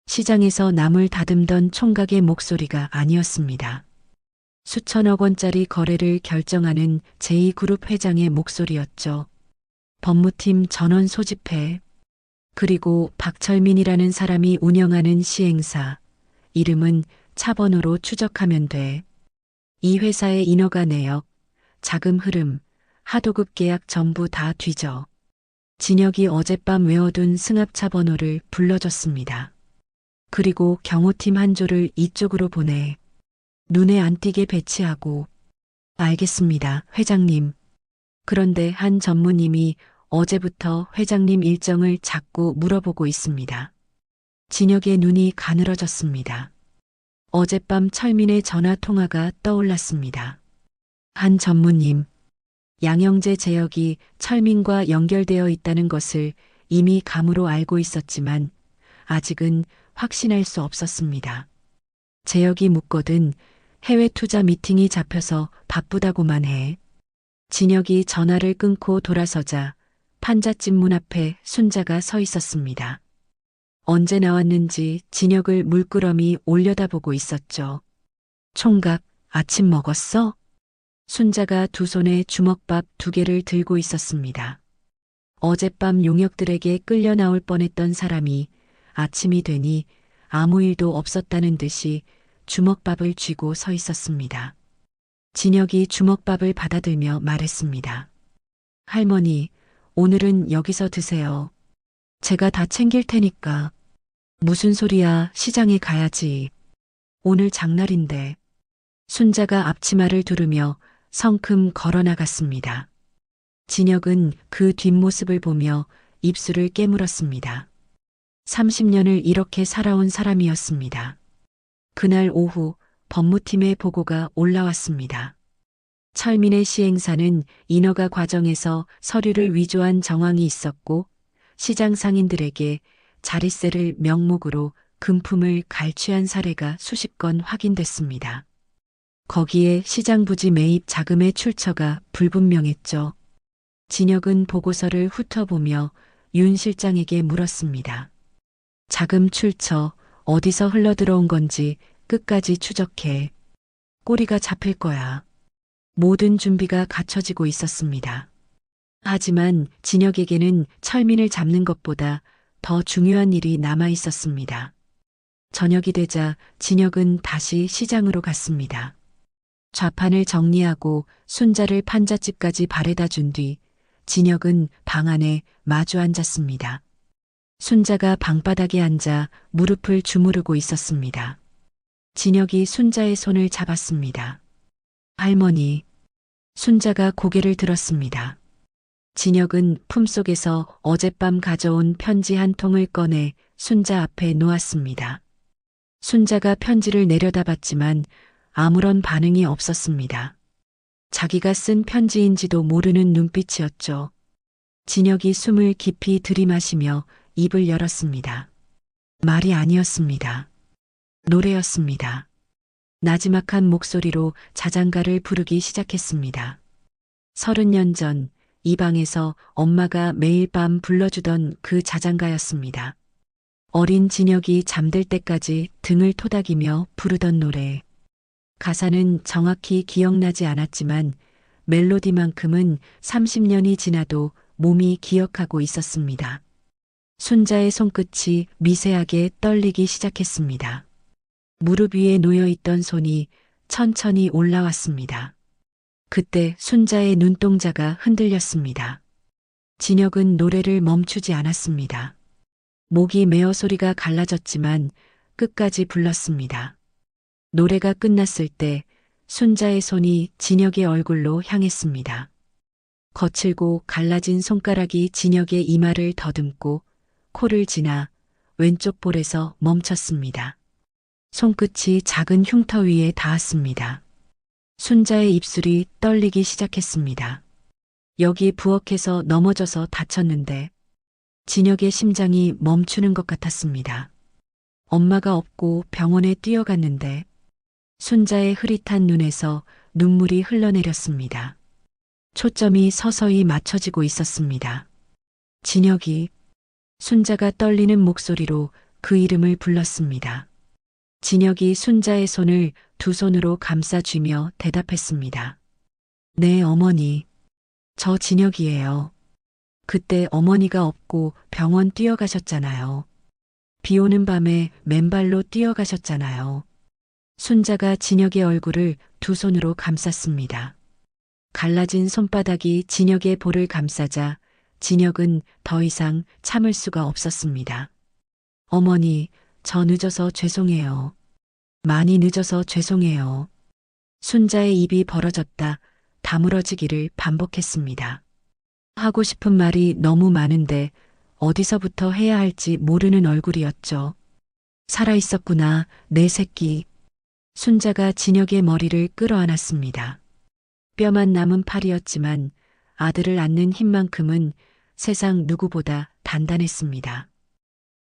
시장에서 남을 다듬던 총각의 목소리가 아니었습니다. 수천억 원짜리 거래를 결정하는 제2그룹 회장의 목소리였죠. 법무팀 전원 소집해. 그리고 박철민이라는 사람이 운영하는 시행사. 이름은 차번호로 추적하면 돼. 이 회사의 인허가 내역, 자금 흐름, 하도급 계약 전부 다 뒤져. 진혁이 어젯밤 외워둔 승합차 번호를 불러줬습니다. 그리고 경호팀 한 조를 이쪽으로 보내. 눈에 안 띄게 배치하고. 알겠습니다, 회장님. 그런데 한 전무님이 어제부터 회장님 일정을 자꾸 물어보고 있습니다. 진혁의 눈이 가늘어졌습니다. 어젯밤 철민의 전화 통화가 떠올랐습니다. 한 전무님, 양형재 제역이 철민과 연결되어 있다는 것을 이미 감으로 알고 있었지만 아직은 확신할 수 없었습니다. 제역이 묻거든 해외 투자 미팅이 잡혀서 바쁘다고만 해. 진혁이 전화를 끊고 돌아서자 판잣집 문 앞에 순자가 서 있었습니다. 언제 나왔는지 진혁을 물끄러미 올려다보고 있었죠. 총각, 아침 먹었어? 순자가 두 손에 주먹밥 2개를 들고 있었습니다. 어젯밤 용역들에게 끌려 나올 뻔했던 사람이 아침이 되니 아무 일도 없었다는 듯이 주먹밥을 쥐고 서 있었습니다. 진혁이 주먹밥을 받아들며 말했습니다. 할머니, 오늘은 여기서 드세요. 제가 다 챙길 테니까. 무슨 소리야, 시장에 가야지. 오늘 장날인데. 순자가 앞치마를 두르며 성큼 걸어 나갔습니다. 진혁은 그 뒷모습을 보며 입술을 깨물었습니다. 30년을 이렇게 살아온 사람이었습니다. 그날 오후 법무팀의 보고가 올라왔습니다. 철민의 시행사는 인허가 과정에서 서류를 위조한 정황이 있었고 시장 상인들에게 자릿세를 명목으로 금품을 갈취한 사례가 수십 건 확인됐습니다. 거기에 시장 부지 매입 자금의 출처가 불분명했죠. 진혁은 보고서를 훑어보며 윤 실장에게 물었습니다. 자금 출처 어디서 흘러들어온 건지 끝까지 추적해. 꼬리가 잡힐 거야. 모든 준비가 갖춰지고 있었습니다. 하지만 진혁에게는 철민을 잡는 것보다 더 중요한 일이 남아 있었습니다. 저녁이 되자 진혁은 다시 시장으로 갔습니다. 좌판을 정리하고 순자를 판잣집까지 바래다 준 뒤 진혁은 방 안에 마주 앉았습니다. 순자가 방바닥에 앉아 무릎을 주무르고 있었습니다. 진혁이 순자의 손을 잡았습니다. 할머니. 순자가 고개를 들었습니다. 진혁은 품속에서 어젯밤 가져온 편지 한 통을 꺼내 순자 앞에 놓았습니다. 순자가 편지를 내려다봤지만 아무런 반응이 없었습니다. 자기가 쓴 편지인지도 모르는 눈빛이었죠. 진혁이 숨을 깊이 들이마시며 입을 열었습니다. 말이 아니었습니다. 노래였습니다. 나지막한 목소리로 자장가를 부르기 시작했습니다. 30년 전 이 방에서 엄마가 매일 밤 불러주던 그 자장가였습니다. 어린 진혁이 잠들 때까지 등을 토닥이며 부르던 노래. 가사는 정확히 기억나지 않았지만 멜로디만큼은 30년이 지나도 몸이 기억하고 있었습니다. 순자의 손끝이 미세하게 떨리기 시작했습니다. 무릎 위에 놓여있던 손이 천천히 올라왔습니다. 그때 순자의 눈동자가 흔들렸습니다. 진혁은 노래를 멈추지 않았습니다. 목이 메어 소리가 갈라졌지만 끝까지 불렀습니다. 노래가 끝났을 때 순자의 손이 진혁의 얼굴로 향했습니다. 거칠고 갈라진 손가락이 진혁의 이마를 더듬고 코를 지나 왼쪽 볼에서 멈췄습니다. 손끝이 작은 흉터 위에 닿았습니다. 순자의 입술이 떨리기 시작했습니다. 여기 부엌에서 넘어져서 다쳤는데 진혁의 심장이 멈추는 것 같았습니다. 엄마가 없고 병원에 뛰어갔는데 순자의 흐릿한 눈에서 눈물이 흘러내렸습니다. 초점이 서서히 맞춰지고 있었습니다. 진혁이. 순자가 떨리는 목소리로 그 이름을 불렀습니다. 진혁이 순자의 손을 두 손으로 감싸쥐며 대답했습니다. 네, 어머니. 저 진혁이에요. 그때 어머니가 없고 병원 뛰어가셨잖아요. 비 오는 밤에 맨발로 뛰어가셨잖아요. 순자가 진혁의 얼굴을 두 손으로 감쌌습니다. 갈라진 손바닥이 진혁의 볼을 감싸자 진혁은 더 이상 참을 수가 없었습니다. 어머니, 저 늦어서 죄송해요. 많이 늦어서 죄송해요. 순자의 입이 벌어졌다 다물어지기를 반복했습니다. 하고 싶은 말이 너무 많은데 어디서부터 해야 할지 모르는 얼굴이었죠. 살아있었구나, 내 새끼. 순자가 진혁의 머리를 끌어안았습니다. 뼈만 남은 팔이었지만 아들을 안는 힘만큼은 세상 누구보다 단단했습니다.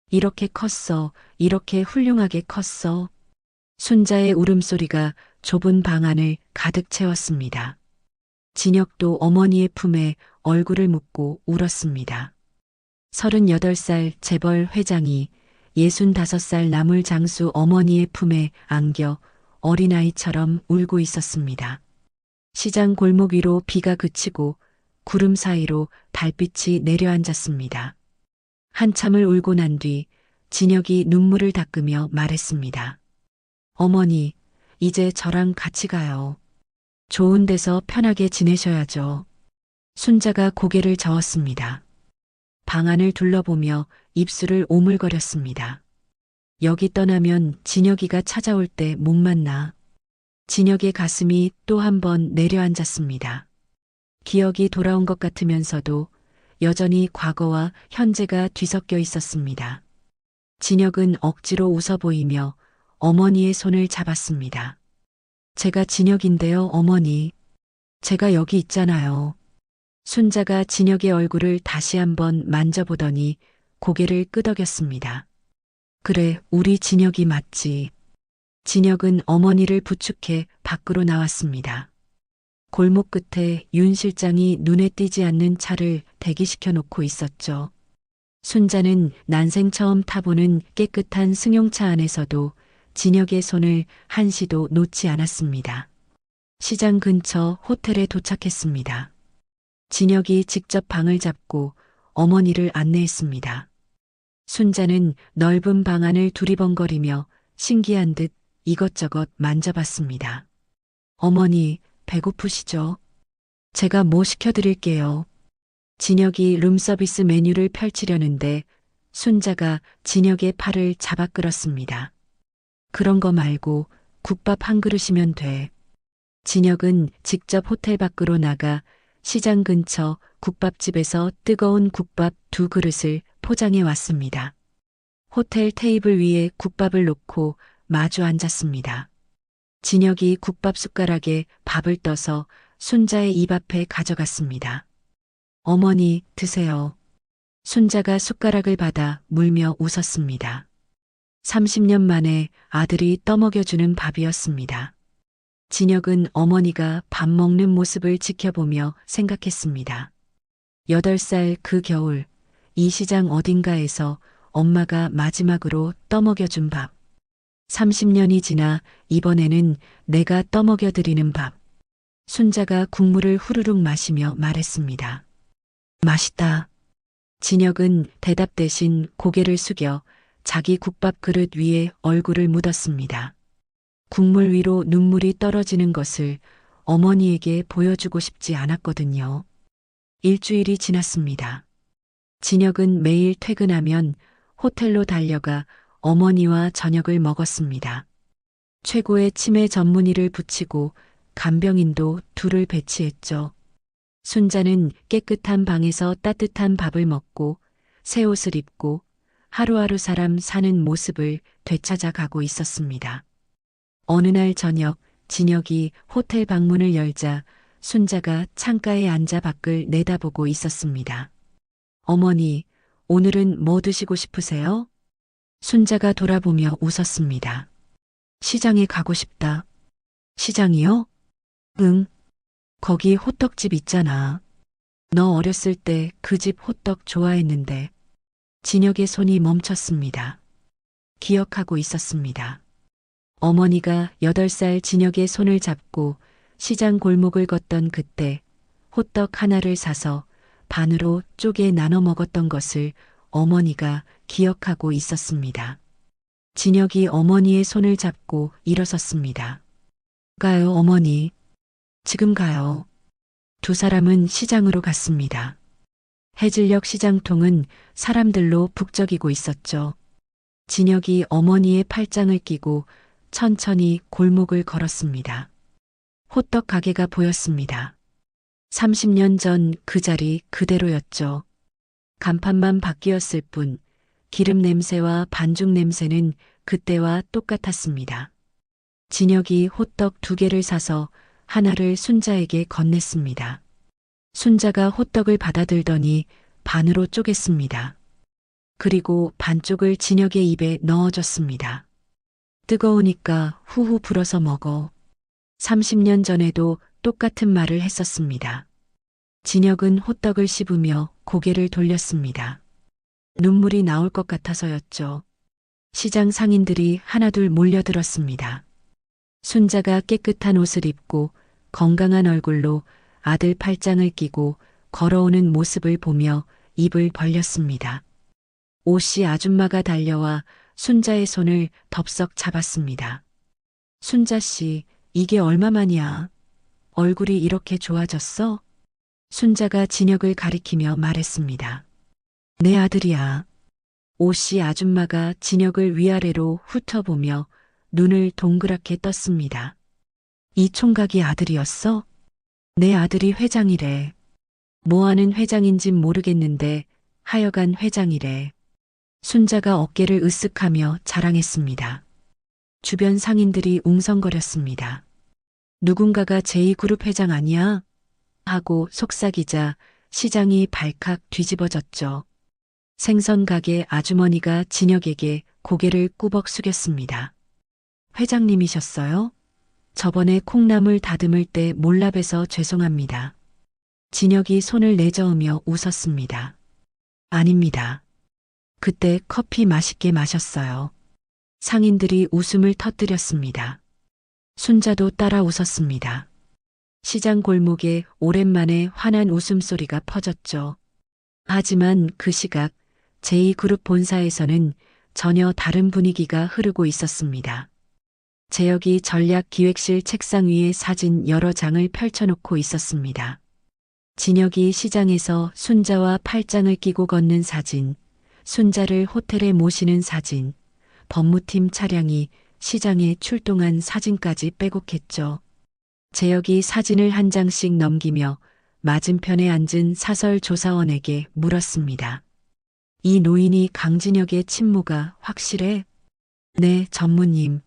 이렇게 컸어, 이렇게 훌륭하게 컸어. 순자의 울음소리가 좁은 방 안을 가득 채웠습니다. 진혁도 어머니의 품에 얼굴을 묻고 울었습니다. 38살 재벌 회장이 65살 나물 장수 어머니의 품에 안겨 어린아이처럼 울고 있었습니다. 시장 골목 위로 비가 그치고 구름 사이로 달빛이 내려앉았습니다. 한참을 울고 난 뒤 진혁이 눈물을 닦으며 말했습니다. 어머니, 이제 저랑 같이 가요. 좋은 데서 편하게 지내셔야죠. 순자가 고개를 저었습니다. 방 안을 둘러보며 입술을 오물거렸습니다. 여기 떠나면 진혁이가 찾아올 때 못 만나. 진혁의 가슴이 또 한 번 내려앉았습니다. 기억이 돌아온 것 같으면서도 여전히 과거와 현재가 뒤섞여 있었습니다. 진혁은 억지로 웃어 보이며 어머니의 손을 잡았습니다. 제가 진혁인데요, 어머니. 제가 여기 있잖아요. 순자가 진혁의 얼굴을 다시 한번 만져보더니 고개를 끄덕였습니다. 그래, 우리 진혁이 맞지. 진혁은 어머니를 부축해 밖으로 나왔습니다. 골목 끝에 윤 실장이 눈에 띄지 않는 차를 대기시켜 놓고 있었죠. 순자는 난생 처음 타보는 깨끗한 승용차 안에서도 진혁의 손을 한시도 놓지 않았습니다. 시장 근처 호텔에 도착했습니다. 진혁이 직접 방을 잡고 어머니를 안내했습니다. 순자는 넓은 방 안을 두리번거리며 신기한 듯 이것저것 만져봤습니다. 어머니, 배고프시죠? 제가 뭐 시켜드릴게요. 진혁이 룸서비스 메뉴를 펼치려는데 순자가 진혁의 팔을 잡아 끌었습니다. 그런 거 말고 국밥 한 그릇이면 돼. 진혁은 직접 호텔 밖으로 나가 시장 근처 국밥집에서 뜨거운 국밥 2그릇을 포장해 왔습니다. 호텔 테이블 위에 국밥을 놓고 마주 앉았습니다. 진혁이 국밥 숟가락에 밥을 떠서 순자의 입 앞에 가져갔습니다. 어머니, 드세요. 순자가 숟가락을 받아 물며 웃었습니다. 30년 만에 아들이 떠먹여주는 밥이었습니다. 진혁은 어머니가 밥 먹는 모습을 지켜보며 생각했습니다. 8살 그 겨울, 이 시장 어딘가에서 엄마가 마지막으로 떠먹여준 밥. 30년이 지나 이번에는 내가 떠먹여드리는 밥. 순자가 국물을 후루룩 마시며 말했습니다. 맛있다. 진혁은 대답 대신 고개를 숙여 자기 국밥 그릇 위에 얼굴을 묻었습니다. 국물 위로 눈물이 떨어지는 것을 어머니에게 보여주고 싶지 않았거든요. 일주일이 지났습니다. 진혁은 매일 퇴근하면 호텔로 달려가 어머니와 저녁을 먹었습니다. 최고의 치매 전문의를 붙이고 간병인도 2을 배치했죠. 순자는 깨끗한 방에서 따뜻한 밥을 먹고 새 옷을 입고 하루하루 사람 사는 모습을 되찾아 가고 있었습니다. 어느 날 저녁 진혁이 호텔 방문을 열자 순자가 창가에 앉아 밖을 내다보고 있었습니다. 어머니, 오늘은 뭐 드시고 싶으세요? 순자가 돌아보며 웃었습니다. 시장에 가고 싶다. 시장이요? 응. 거기 호떡집 있잖아. 너 어렸을 때 그 집 호떡 좋아했는데. 진혁의 손이 멈췄습니다. 기억하고 있었습니다. 어머니가 8살 진혁의 손을 잡고 시장 골목을 걷던 그때 호떡 하나를 사서 반으로 쪼개 나눠 먹었던 것을 어머니가 기억하고 있었습니다. 진혁이 어머니의 손을 잡고 일어섰습니다. 가요, 어머니. 지금 가요. 2 사람은 시장으로 갔습니다. 해질녘 시장통은 사람들로 북적이고 있었죠. 진혁이 어머니의 팔짱을 끼고 천천히 골목을 걸었습니다. 호떡 가게가 보였습니다. 30년 전 그 자리 그대로였죠. 간판만 바뀌었을 뿐 기름 냄새와 반죽 냄새는 그때와 똑같았습니다. 진혁이 호떡 2개를 사서 하나를 순자에게 건넸습니다. 순자가 호떡을 받아들더니 반으로 쪼갰습니다. 그리고 반쪽을 진혁의 입에 넣어줬습니다. 뜨거우니까 후후 불어서 먹어. 30년 전에도 똑같은 말을 했었습니다. 진혁은 호떡을 씹으며 고개를 돌렸습니다. 눈물이 나올 것 같아서였죠. 시장 상인들이 하나둘 몰려들었습니다. 순자가 깨끗한 옷을 입고 건강한 얼굴로 아들 팔짱을 끼고 걸어오는 모습을 보며 입을 벌렸습니다. 오씨 아줌마가 달려와 순자의 손을 덥석 잡았습니다. 순자 씨, 이게 얼마만이야? 얼굴이 이렇게 좋아졌어? 순자가 진혁을 가리키며 말했습니다. 내 아들이야. 오씨 아줌마가 진혁을 위아래로 훑어보며 눈을 동그랗게 떴습니다. 이 총각이 아들이었어? 내 아들이 회장이래. 뭐하는 회장인진 모르겠는데 하여간 회장이래. 순자가 어깨를 으쓱하며 자랑했습니다. 주변 상인들이 웅성거렸습니다. 누군가가 제2그룹 회장 아니야? 하고 속삭이자 시장이 발칵 뒤집어졌죠. 생선 가게 아주머니가 진혁에게 고개를 꾸벅 숙였습니다. 회장님이셨어요? 저번에 콩나물 다듬을 때 몰라봬서 죄송합니다. 진혁이 손을 내저으며 웃었습니다. 아닙니다. 그때 커피 맛있게 마셨어요. 상인들이 웃음을 터뜨렸습니다. 순자도 따라 웃었습니다. 시장 골목에 오랜만에 환한 웃음소리가 퍼졌죠. 하지만 그 시각 제2그룹 본사에서는 전혀 다른 분위기가 흐르고 있었습니다. 재혁이 전략기획실 책상 위에 사진 여러 장을 펼쳐놓고 있었습니다. 진혁이 시장에서 순자와 팔짱을 끼고 걷는 사진, 순자를 호텔에 모시는 사진, 법무팀 차량이 시장에 출동한 사진까지 빼곡했죠. 재혁이 사진을 한 장씩 넘기며 맞은편에 앉은 사설 조사원에게 물었습니다. 이 노인이 강진혁의 친모가 확실해? 네, 전무님.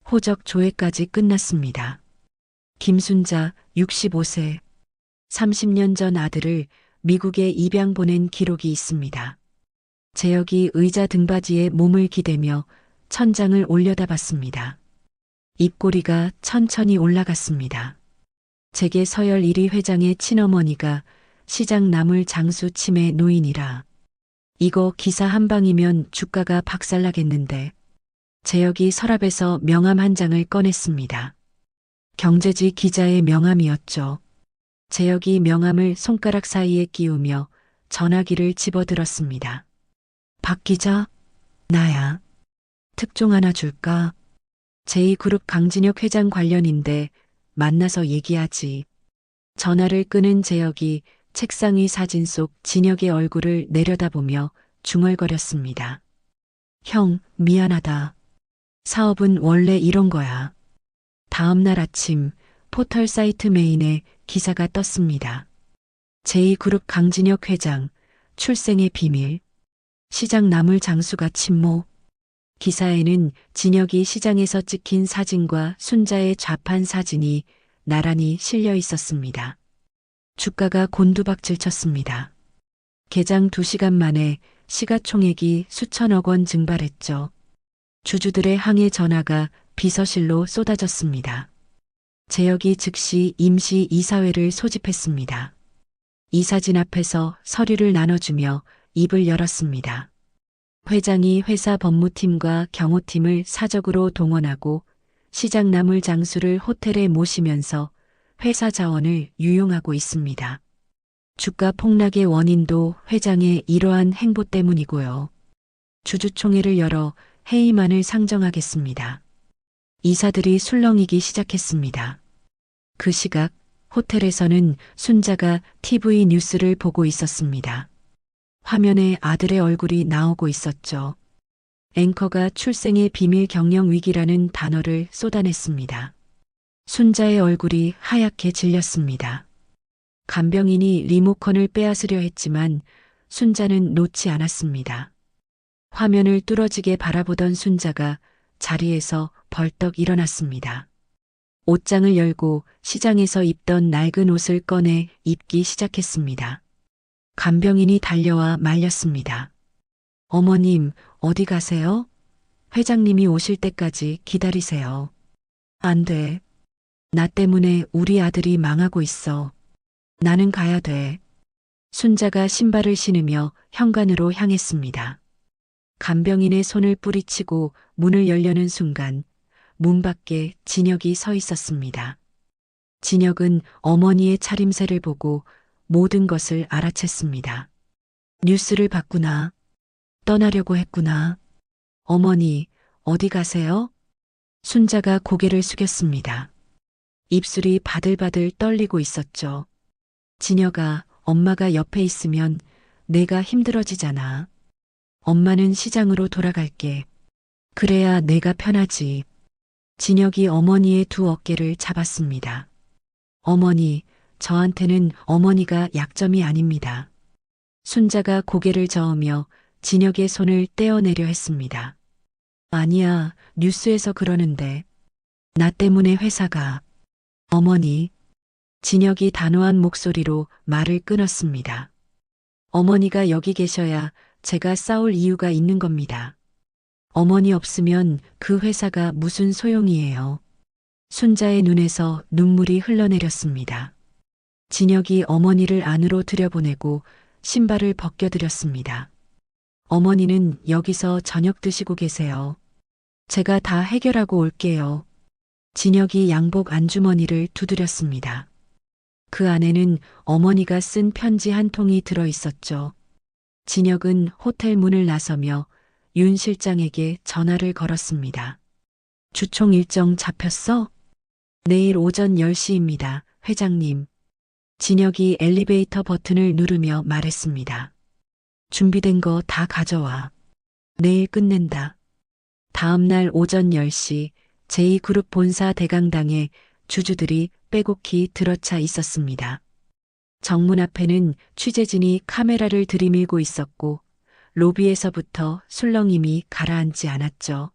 호적 조회까지 끝났습니다. 김순자, 65세. 30년 전 아들을 미국에 입양 보낸 기록이 있습니다. 재혁이 의자 등받이에 몸을 기대며 천장을 올려다봤습니다. 입꼬리가 천천히 올라갔습니다. 재계 서열 1위 회장의 친어머니가 시장 나물 장수 치매 노인이라. 이거 기사 한 방이면 주가가 박살나겠는데. 재혁이 서랍에서 명함 한 장을 꺼냈습니다. 경제지 기자의 명함이었죠. 재혁이 명함을 손가락 사이에 끼우며 전화기를 집어들었습니다. 박 기자, 나야. 특종 하나 줄까? 제2그룹 강진혁 회장 관련인데 만나서 얘기하지. 전화를 끄는 재혁이 책상 위 사진 속 진혁의 얼굴을 내려다보며 중얼거렸습니다. 형, 미안하다. 사업은 원래 이런 거야. 다음 날 아침 포털 사이트 메인에 기사가 떴습니다. 제2그룹 강진혁 회장, 출생의 비밀. 시장 나물 장수가 침모. 기사에는 진혁이 시장에서 찍힌 사진과 순자의 좌판 사진이 나란히 실려 있었습니다. 주가가 곤두박질 쳤습니다. 개장 2시간 만에 시가총액이 수천억 원 증발했죠. 주주들의 항해 전화가 비서실로 쏟아졌습니다. 재혁이 즉시 임시 이사회를 소집했습니다. 이 사진 앞에서 서류를 나눠주며 입을 열었습니다. 회장이 회사 법무팀과 경호팀을 사적으로 동원하고 시장 나물 장수를 호텔에 모시면서 회사 자원을 유용하고 있습니다. 주가 폭락의 원인도 회장의 이러한 행보 때문이고요. 주주총회를 열어 해임안을 상정하겠습니다. 이사들이 술렁이기 시작했습니다. 그 시각 호텔에서는 순자가 TV 뉴스를 보고 있었습니다. 화면에 아들의 얼굴이 나오고 있었죠. 앵커가 출생의 비밀 경영 위기라는 단어를 쏟아냈습니다. 순자의 얼굴이 하얗게 질렸습니다. 간병인이 리모컨을 빼앗으려 했지만 순자는 놓지 않았습니다. 화면을 뚫어지게 바라보던 순자가 자리에서 벌떡 일어났습니다. 옷장을 열고 시장에서 입던 낡은 옷을 꺼내 입기 시작했습니다. 간병인이 달려와 말렸습니다. 어머님, 어디 가세요? 회장님이 오실 때까지 기다리세요. 안 돼. 나 때문에 우리 아들이 망하고 있어. 나는 가야 돼. 순자가 신발을 신으며 현관으로 향했습니다. 간병인의 손을 뿌리치고 문을 열려는 순간 문 밖에 진혁이 서 있었습니다. 진혁은 어머니의 차림새를 보고 모든 것을 알아챘습니다. 뉴스를 봤구나. 떠나려고 했구나. 어머니, 어디 가세요? 순자가 고개를 숙였습니다. 입술이 바들바들 떨리고 있었죠. 진혁아, 엄마가 옆에 있으면 내가 힘들어지잖아. 엄마는 시장으로 돌아갈게. 그래야 내가 편하지. 진혁이 어머니의 두 어깨를 잡았습니다. 어머니, 저한테는 어머니가 약점이 아닙니다. 순자가 고개를 저으며 진혁의 손을 떼어내려 했습니다. 아니야, 뉴스에서 그러는데. 나 때문에 회사가. 어머니. 진혁이 단호한 목소리로 말을 끊었습니다. 어머니가 여기 계셔야 제가 싸울 이유가 있는 겁니다. 어머니 없으면 그 회사가 무슨 소용이에요. 순자의 눈에서 눈물이 흘러내렸습니다. 진혁이 어머니를 안으로 들여보내고 신발을 벗겨드렸습니다. 어머니는 여기서 저녁 드시고 계세요. 제가 다 해결하고 올게요. 진혁이 양복 안주머니를 두드렸습니다. 그 안에는 어머니가 쓴 편지 한 통이 들어 있었죠. 진혁은 호텔 문을 나서며 윤 실장에게 전화를 걸었습니다. 주총 일정 잡혔어? 내일 오전 10시입니다, 회장님. 진혁이 엘리베이터 버튼을 누르며 말했습니다. 준비된 거 다 가져와. 내일 끝낸다. 다음 날 오전 10시 제2그룹 본사 대강당에 주주들이 빼곡히 들어차 있었습니다. 정문 앞에는 취재진이 카메라를 들이밀고 있었고 로비에서부터 술렁임이 가라앉지 않았죠.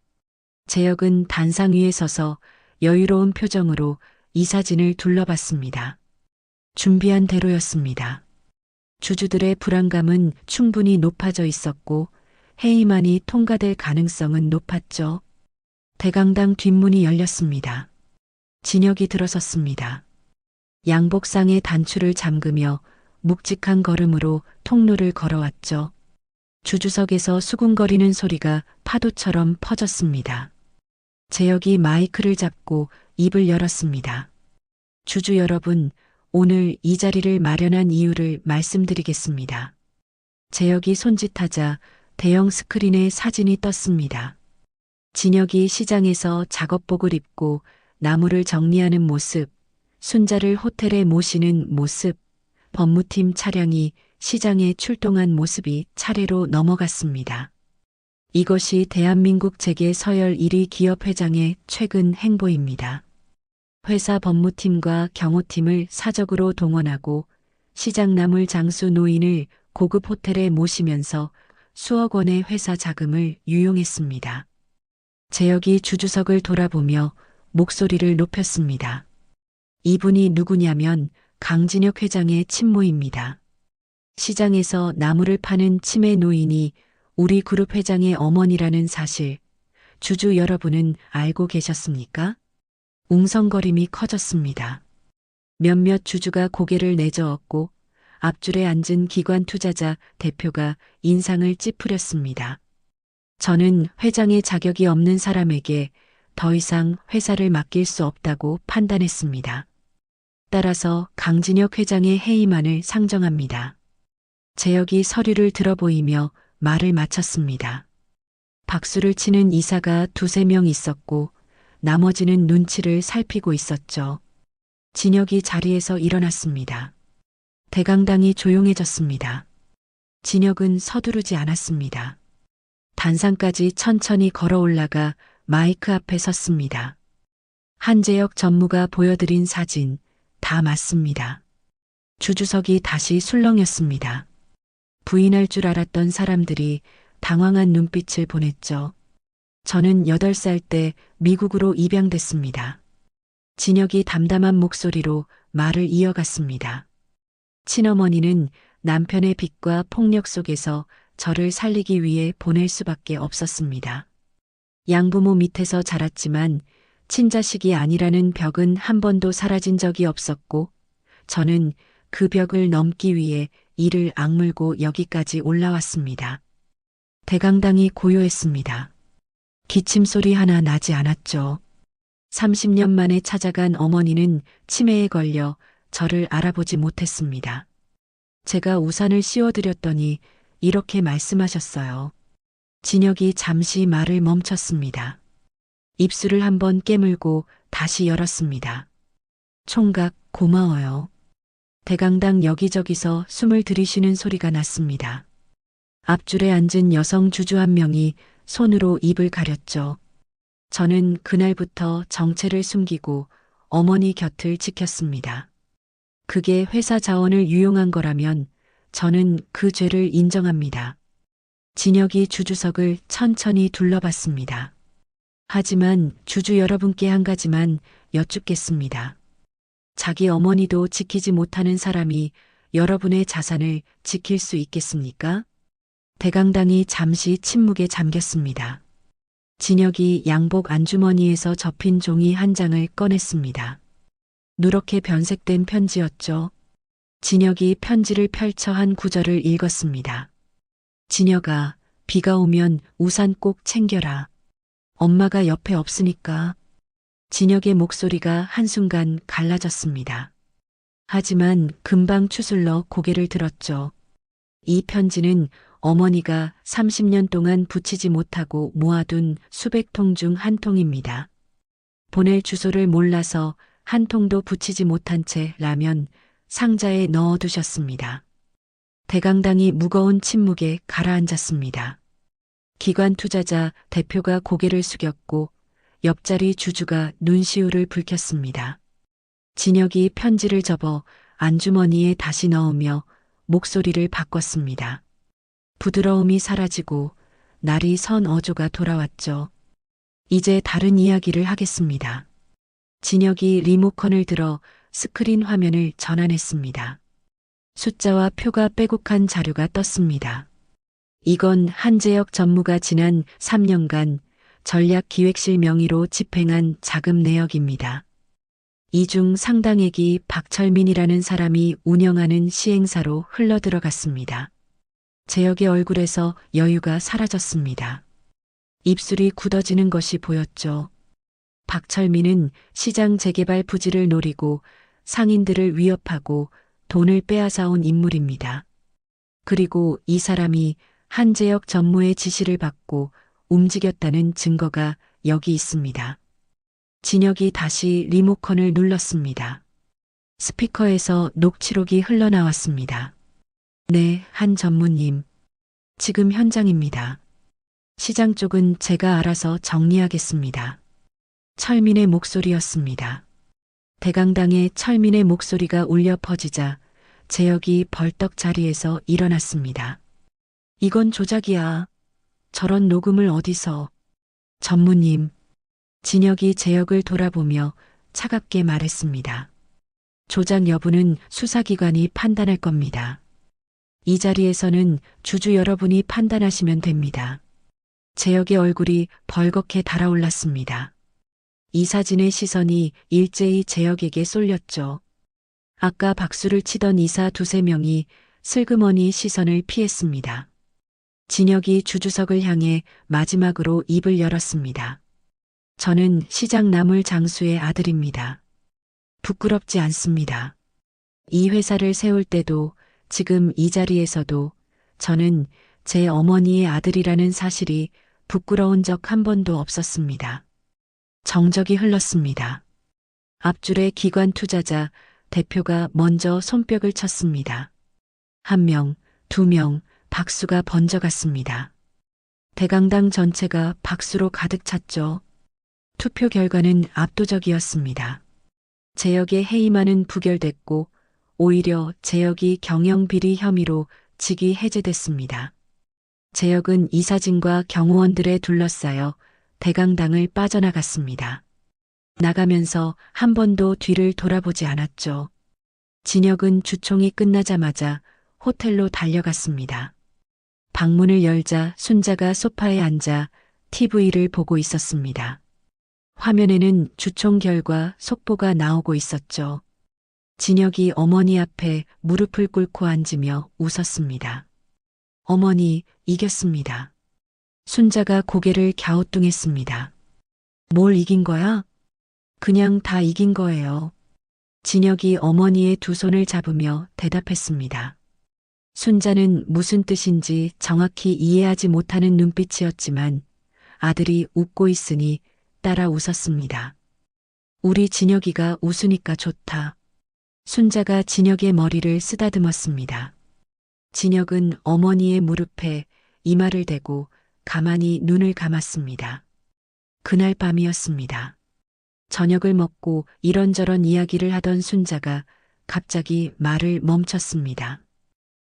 재혁은 단상 위에 서서 여유로운 표정으로 이 사진을 둘러봤습니다. 준비한 대로였습니다. 주주들의 불안감은 충분히 높아져 있었고 해임안이 통과될 가능성은 높았죠. 대강당 뒷문이 열렸습니다. 진혁이 들어섰습니다. 양복상의 단추를 잠그며 묵직한 걸음으로 통로를 걸어왔죠. 주주석에서 수군거리는 소리가 파도처럼 퍼졌습니다. 재혁이 마이크를 잡고 입을 열었습니다. 주주 여러분, 오늘 이 자리를 마련한 이유를 말씀드리겠습니다. 재혁이 손짓하자 대형 스크린에 사진이 떴습니다. 진혁이 시장에서 작업복을 입고 나무를 정리하는 모습, 순자를 호텔에 모시는 모습, 법무팀 차량이 시장에 출동한 모습이 차례로 넘어갔습니다. 이것이 대한민국 재계 서열 1위 기업 회장의 최근 행보입니다. 회사 법무팀과 경호팀을 사적으로 동원하고 시장 나물 장수 노인을 고급 호텔에 모시면서 수억 원의 회사 자금을 유용했습니다. 재혁이 주주석을 돌아보며 목소리를 높였습니다. 이분이 누구냐면 강진혁 회장의 친모입니다. 시장에서 나무를 파는 치매 노인이 우리 그룹 회장의 어머니라는 사실, 주주 여러분은 알고 계셨습니까? 웅성거림이 커졌습니다. 몇몇 주주가 고개를 내저었고 앞줄에 앉은 기관 투자자 대표가 인상을 찌푸렸습니다. 저는 회장의 자격이 없는 사람에게 더 이상 회사를 맡길 수 없다고 판단했습니다. 따라서 강진혁 회장의 해임안을 상정합니다. 재혁이 서류를 들어보이며 말을 마쳤습니다. 박수를 치는 이사가 두세 명 있었고 나머지는 눈치를 살피고 있었죠. 진혁이 자리에서 일어났습니다. 대강당이 조용해졌습니다. 진혁은 서두르지 않았습니다. 단상까지 천천히 걸어 올라가 마이크 앞에 섰습니다. 한재혁 전무가 보여드린 사진 다 맞습니다. 주주석이 다시 술렁였습니다. 부인할 줄 알았던 사람들이 당황한 눈빛을 보냈죠. 저는 8살 때 미국으로 입양됐습니다. 진혁이 담담한 목소리로 말을 이어갔습니다. 친어머니는 남편의 빚과 폭력 속에서 저를 살리기 위해 보낼 수밖에 없었습니다. 양부모 밑에서 자랐지만 친자식이 아니라는 벽은 한 번도 사라진 적이 없었고 저는 그 벽을 넘기 위해 이를 악물고 여기까지 올라왔습니다. 대강당이 고요했습니다. 기침 소리 하나 나지 않았죠. 30년 만에 찾아간 어머니는 치매에 걸려 저를 알아보지 못했습니다. 제가 우산을 씌워드렸더니 이렇게 말씀하셨어요. 진혁이 잠시 말을 멈췄습니다. 입술을 한번 깨물고 다시 열었습니다. 총각 고마워요. 대강당 여기저기서 숨을 들이쉬는 소리가 났습니다. 앞줄에 앉은 여성 주주 한 명이 손으로 입을 가렸죠. 저는 그날부터 정체를 숨기고 어머니 곁을 지켰습니다. 그게 회사 자원을 유용한 거라면 저는 그 죄를 인정합니다. 진혁이 주주석을 천천히 둘러봤습니다. 하지만 주주 여러분께 한 가지만 여쭙겠습니다. 자기 어머니도 지키지 못하는 사람이 여러분의 자산을 지킬 수 있겠습니까? 대강당이 잠시 침묵에 잠겼습니다. 진혁이 양복 안주머니에서 접힌 종이 한 장을 꺼냈습니다. 누렇게 변색된 편지였죠. 진혁이 편지를 펼쳐 한 구절을 읽었습니다. 진혁아, 비가 오면 우산 꼭 챙겨라. 엄마가 옆에 없으니까. 진혁의 목소리가 한순간 갈라졌습니다. 하지만 금방 추슬러 고개를 들었죠. 이 편지는 어머니가 30년 동안 붙이지 못하고 모아둔 수백 통 중 한 통입니다. 보낼 주소를 몰라서 한 통도 붙이지 못한 채 라면 상자에 넣어두셨습니다. 대강당이 무거운 침묵에 가라앉았습니다. 기관 투자자 대표가 고개를 숙였고 옆자리 주주가 눈시울을 붉혔습니다. 진혁이 편지를 접어 안주머니에 다시 넣으며 목소리를 바꿨습니다. 부드러움이 사라지고 날이 선 어조가 돌아왔죠. 이제 다른 이야기를 하겠습니다. 진혁이 리모컨을 들어 스크린 화면을 전환했습니다. 숫자와 표가 빼곡한 자료가 떴습니다. 이건 한재혁 전무가 지난 3년간 전략기획실 명의로 집행한 자금 내역입니다. 이 중 상당액이 박철민이라는 사람이 운영하는 시행사로 흘러들어갔습니다. 재혁의 얼굴에서 여유가 사라졌습니다. 입술이 굳어지는 것이 보였죠. 박철민은 시장 재개발 부지를 노리고 상인들을 위협하고 돈을 빼앗아온 인물입니다. 그리고 이 사람이 한재혁 전무의 지시를 받고 움직였다는 증거가 여기 있습니다. 진혁이 다시 리모컨을 눌렀습니다. 스피커에서 녹취록이 흘러나왔습니다. 네, 한 전무님. 지금 현장입니다. 시장 쪽은 제가 알아서 정리하겠습니다. 철민의 목소리였습니다. 대강당에 철민의 목소리가 울려 퍼지자 재혁이 벌떡 자리에서 일어났습니다. 이건 조작이야. 저런 녹음을 어디서. 전무님. 진혁이 재혁을 돌아보며 차갑게 말했습니다. 조작 여부는 수사기관이 판단할 겁니다. 이 자리에서는 주주 여러분이 판단하시면 됩니다. 재혁의 얼굴이 벌겋게 달아올랐습니다. 이 사진의 시선이 일제히 재혁에게 쏠렸죠. 아까 박수를 치던 이사 두세 명이 슬그머니 시선을 피했습니다. 진혁이 주주석을 향해 마지막으로 입을 열었습니다. 저는 시장 나물 장수의 아들입니다. 부끄럽지 않습니다. 이 회사를 세울 때도 지금 이 자리에서도 저는 제 어머니의 아들이라는 사실이 부끄러운 적 한 번도 없었습니다. 정적이 흘렀습니다. 앞줄의 기관 투자자 대표가 먼저 손뼉을 쳤습니다. 1명, 2명, 박수가 번져갔습니다. 대강당 전체가 박수로 가득 찼죠. 투표 결과는 압도적이었습니다. 재혁의 해임안은 부결됐고 오히려 재혁이 경영비리 혐의로 직위 해제됐습니다. 재혁은 이사진과 경호원들에 둘러싸여 대강당을 빠져나갔습니다. 나가면서 한 번도 뒤를 돌아보지 않았죠. 진혁은 주총이 끝나자마자 호텔로 달려갔습니다. 방문을 열자 순자가 소파에 앉아 TV를 보고 있었습니다. 화면에는 주총 결과 속보가 나오고 있었죠. 진혁이 어머니 앞에 무릎을 꿇고 앉으며 웃었습니다. 어머니, 이겼습니다. 순자가 고개를 갸우뚱했습니다. 뭘 이긴 거야? 그냥 다 이긴 거예요. 진혁이 어머니의 두 손을 잡으며 대답했습니다. 순자는 무슨 뜻인지 정확히 이해하지 못하는 눈빛이었지만 아들이 웃고 있으니 따라 웃었습니다. 우리 진혁이가 웃으니까 좋다. 순자가 진혁의 머리를 쓰다듬었습니다. 진혁은 어머니의 무릎에 이마를 대고 가만히 눈을 감았습니다. 그날 밤이었습니다. 저녁을 먹고 이런저런 이야기를 하던 순자가 갑자기 말을 멈췄습니다.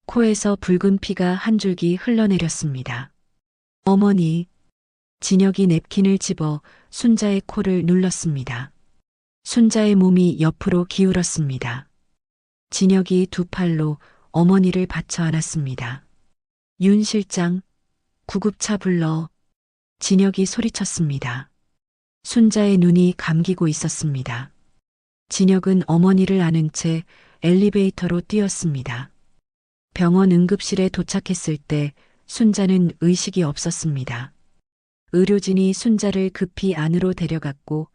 코에서 붉은 피가 한 줄기 흘러내렸습니다. 어머니, 진혁이 냅킨을 집어 순자의 코를 눌렀습니다. 순자의 몸이 옆으로 기울었습니다. 진혁이 두 팔로 어머니를 받쳐 안았습니다. 윤 실장, 구급차 불러. 진혁이 소리쳤습니다. 순자의 눈이 감기고 있었습니다. 진혁은 어머니를 안은 채 엘리베이터로 뛰었습니다. 병원 응급실에 도착했을 때 순자는 의식이 없었습니다. 의료진이 순자를 급히 안으로 데려갔고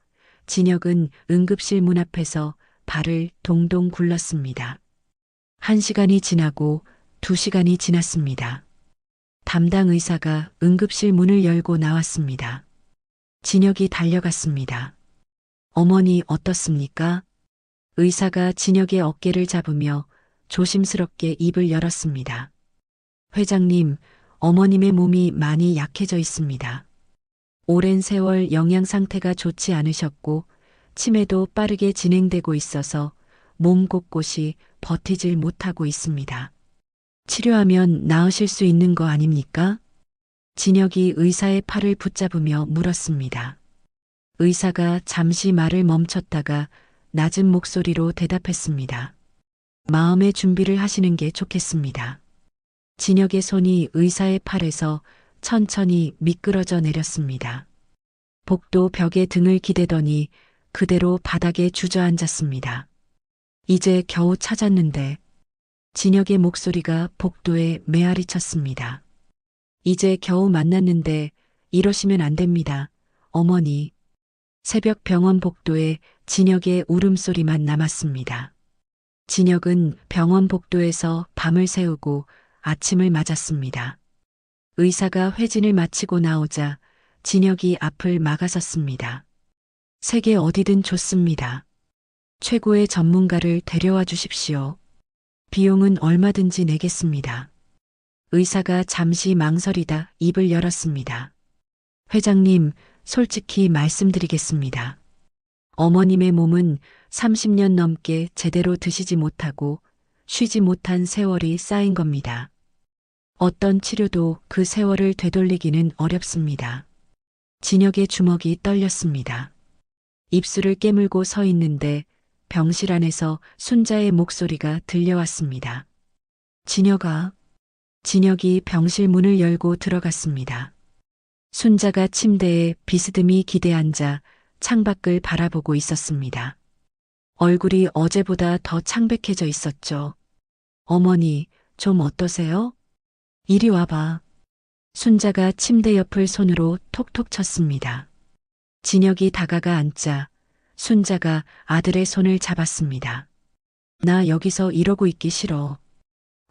진혁은 응급실 문 앞에서 발을 동동 굴렀습니다. 1시간이 지나고 2시간이 지났습니다. 담당 의사가 응급실 문을 열고 나왔습니다. 진혁이 달려갔습니다. 어머니 어떻습니까? 의사가 진혁의 어깨를 잡으며 조심스럽게 입을 열었습니다. 회장님, 어머님의 몸이 많이 약해져 있습니다. 오랜 세월 영양 상태가 좋지 않으셨고 치매도 빠르게 진행되고 있어서 몸 곳곳이 버티질 못하고 있습니다. 치료하면 나으실 수 있는 거 아닙니까? 진혁이 의사의 팔을 붙잡으며 물었습니다. 의사가 잠시 말을 멈췄다가 낮은 목소리로 대답했습니다. 마음의 준비를 하시는 게 좋겠습니다. 진혁의 손이 의사의 팔에서 천천히 미끄러져 내렸습니다. 복도 벽에 등을 기대더니 그대로 바닥에 주저앉았습니다. 이제 겨우 찾았는데 진혁의 목소리가 복도에 메아리 쳤습니다. 이제 겨우 만났는데 이러시면 안 됩니다. 어머니. 새벽 병원 복도에 진혁의 울음소리만 남았습니다. 진혁은 병원 복도에서 밤을 새우고 아침을 맞았습니다. 의사가 회진을 마치고 나오자 진혁이 앞을 막아섰습니다. 세계 어디든 좋습니다. 최고의 전문가를 데려와 주십시오. 비용은 얼마든지 내겠습니다. 의사가 잠시 망설이다 입을 열었습니다. 회장님, 솔직히 말씀드리겠습니다. 어머님의 몸은 30년 넘게 제대로 드시지 못하고 쉬지 못한 세월이 쌓인 겁니다. 어떤 치료도 그 세월을 되돌리기는 어렵습니다. 진혁의 주먹이 떨렸습니다. 입술을 깨물고 서 있는데 병실 안에서 순자의 목소리가 들려왔습니다. 진혁아. 진혁이 병실 문을 열고 들어갔습니다. 순자가 침대에 비스듬히 기대앉아 창밖을 바라보고 있었습니다. 얼굴이 어제보다 더 창백해져 있었죠. 어머니, 좀 어떠세요? 이리 와봐. 순자가 침대 옆을 손으로 톡톡 쳤습니다. 진혁이 다가가 앉자 순자가 아들의 손을 잡았습니다. 나 여기서 이러고 있기 싫어.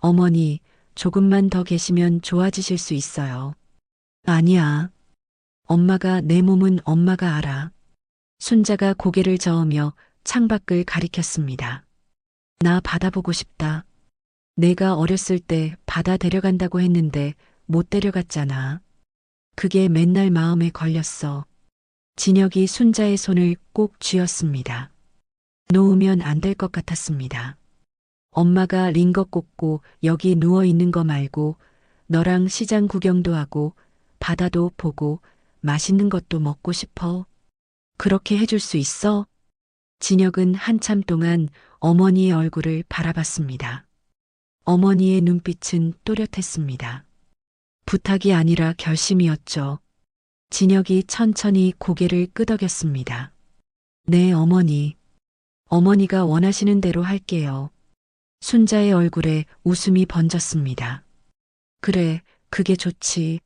어머니, 조금만 더 계시면 좋아지실 수 있어요. 아니야. 엄마가 내 몸은 엄마가 알아. 순자가 고개를 저으며 창밖을 가리켰습니다. 나 바다 보고 싶다. 내가 어렸을 때 바다 데려간다고 했는데 못 데려갔잖아. 그게 맨날 마음에 걸렸어. 진혁이 순자의 손을 꼭 쥐었습니다. 놓으면 안 될 것 같았습니다. 엄마가 링거 꽂고 여기 누워 있는 거 말고 너랑 시장 구경도 하고 바다도 보고 맛있는 것도 먹고 싶어. 그렇게 해줄 수 있어? 진혁은 한참 동안 어머니의 얼굴을 바라봤습니다. 어머니의 눈빛은 또렷했습니다. 부탁이 아니라 결심이었죠. 진혁이 천천히 고개를 끄덕였습니다. 네, 어머니. 어머니가 원하시는 대로 할게요. 순자의 얼굴에 웃음이 번졌습니다. 그래, 그게 좋지.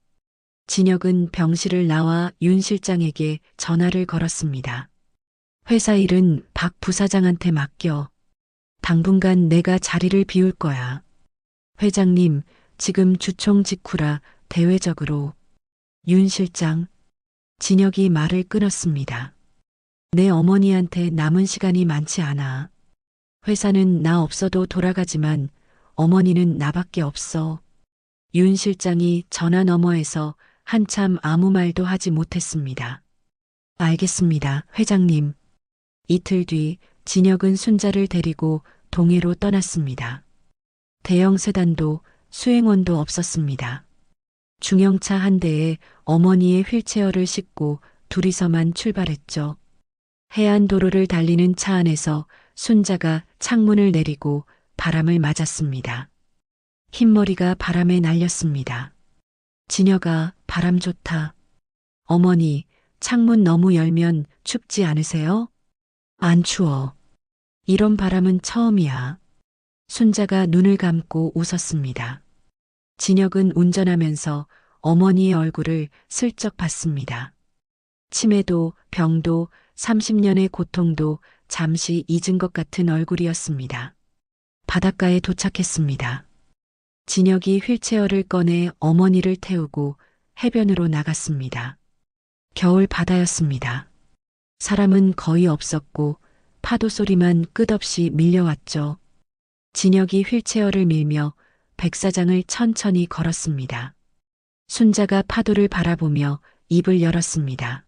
진혁은 병실을 나와 윤 실장에게 전화를 걸었습니다. 회사 일은 박 부사장한테 맡겨. 당분간 내가 자리를 비울 거야. 회장님, 지금 주총 직후라 대외적으로. 윤 실장. 진혁이 말을 끊었습니다. 내 어머니한테 남은 시간이 많지 않아. 회사는 나 없어도 돌아가지만 어머니는 나밖에 없어. 윤 실장이 전화 너머에서 한참 아무 말도 하지 못했습니다. 알겠습니다, 회장님. 이틀 뒤 진혁은 순자를 데리고 동해로 떠났습니다. 대형 세단도 수행원도 없었습니다. 중형차 한 대에 어머니의 휠체어를 싣고 둘이서만 출발했죠. 해안도로를 달리는 차 안에서 순자가 창문을 내리고 바람을 맞았습니다. 흰머리가 바람에 날렸습니다. 진혁아, 바람 좋다. 어머니, 창문 너무 열면 춥지 않으세요? 안 추워. 이런 바람은 처음이야. 순자가 눈을 감고 웃었습니다. 진혁은 운전하면서 어머니의 얼굴을 슬쩍 봤습니다. 치매도 병도 30년의 고통도 잠시 잊은 것 같은 얼굴이었습니다. 바닷가에 도착했습니다. 진혁이 휠체어를 꺼내 어머니를 태우고 해변으로 나갔습니다. 겨울 바다였습니다. 사람은 거의 없었고 파도 소리만 끝없이 밀려왔죠. 진혁이 휠체어를 밀며 백사장을 천천히 걸었습니다. 순자가 파도를 바라보며 입을 열었습니다.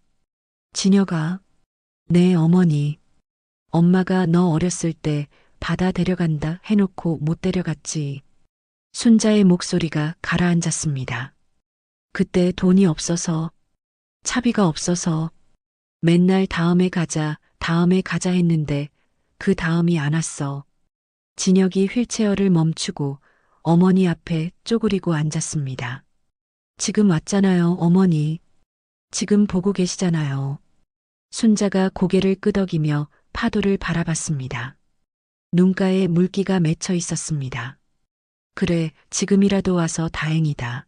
진혁아. 네, 어머니. 엄마가 너 어렸을 때 바다 데려간다 해놓고 못 데려갔지. 순자의 목소리가 가라앉았습니다. 그때 돈이 없어서, 차비가 없어서 맨날 다음에 가자 했는데 그 다음이 안 왔어. 진혁이 휠체어를 멈추고 어머니 앞에 쪼그리고 앉았습니다. 지금 왔잖아요, 어머니. 지금 보고 계시잖아요. 순자가 고개를 끄덕이며 파도를 바라봤습니다. 눈가에 물기가 맺혀 있었습니다. 그래, 지금이라도 와서 다행이다.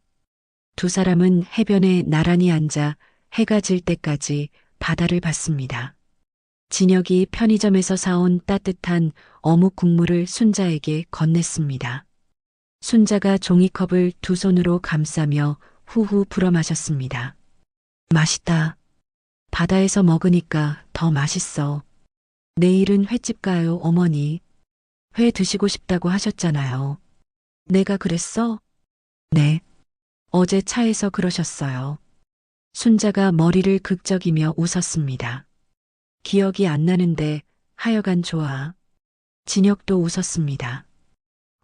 두 사람은 해변에 나란히 앉아 해가 질 때까지 바다를 봤습니다. 진혁이 편의점에서 사온 따뜻한 어묵 국물을 순자에게 건넸습니다. 순자가 종이컵을 두 손으로 감싸며 후후 불어 마셨습니다. 맛있다. 바다에서 먹으니까 더 맛있어. 내일은 횟집 가요, 어머니. 회 드시고 싶다고 하셨잖아요. 내가 그랬어? 네. 어제 차에서 그러셨어요. 순자가 머리를 극적이며 웃었습니다. 기억이 안 나는데 하여간 좋아. 진혁도 웃었습니다.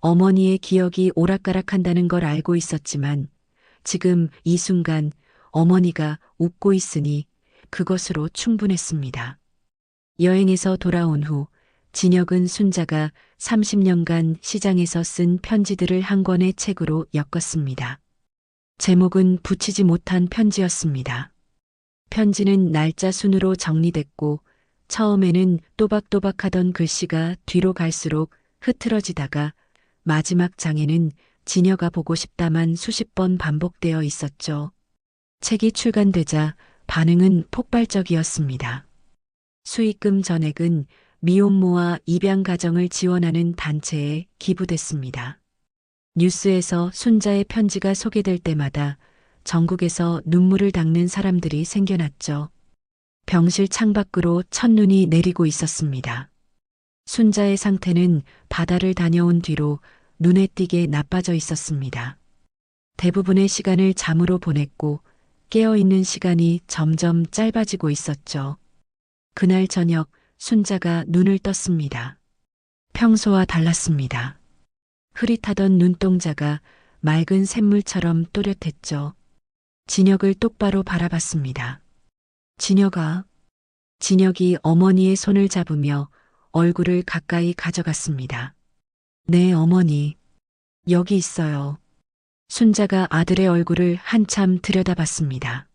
어머니의 기억이 오락가락한다는 걸 알고 있었지만 지금 이 순간 어머니가 웃고 있으니 그것으로 충분했습니다. 여행에서 돌아온 후 진혁은 순자가 30년간 시장에서 쓴 편지들을 한 권의 책으로 엮었습니다. 제목은 붙이지 못한 편지였습니다. 편지는 날짜 순으로 정리됐고 처음에는 또박또박하던 글씨가 뒤로 갈수록 흐트러지다가 마지막 장에는 진혁아 보고 싶다만 수십 번 반복되어 있었죠. 책이 출간되자 반응은 폭발적이었습니다. 수익금 전액은 미혼모와 입양 가정을 지원하는 단체에 기부됐습니다. 뉴스에서 순자의 편지가 소개될 때마다 전국에서 눈물을 닦는 사람들이 생겨났죠. 병실 창밖으로 첫눈이 내리고 있었습니다. 순자의 상태는 바다를 다녀온 뒤로 눈에 띄게 나빠져 있었습니다. 대부분의 시간을 잠으로 보냈고 깨어있는 시간이 점점 짧아지고 있었죠. 그날 저녁 순자가 눈을 떴습니다. 평소와 달랐습니다. 흐릿하던 눈동자가 맑은 샘물처럼 또렷했죠. 진혁을 똑바로 바라봤습니다. 진혁아. 진혁이 어머니의 손을 잡으며 얼굴을 가까이 가져갔습니다. 네, 어머니. 여기 있어요. 순자가 아들의 얼굴을 한참 들여다봤습니다.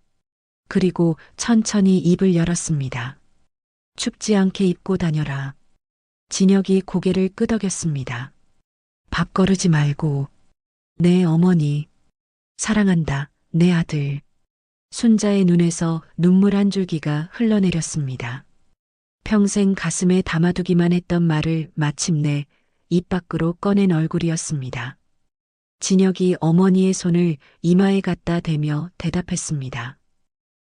그리고 천천히 입을 열었습니다. 춥지 않게 입고 다녀라. 진혁이 고개를 끄덕였습니다. 밥거르지 말고. 네, 어머니. 사랑한다, 내 아들. 순자의 눈에서 눈물 한 줄기가 흘러내렸습니다. 평생 가슴에 담아두기만 했던 말을 마침내 입 밖으로 꺼낸 얼굴이었습니다. 진혁이 어머니의 손을 이마에 갖다 대며 대답했습니다.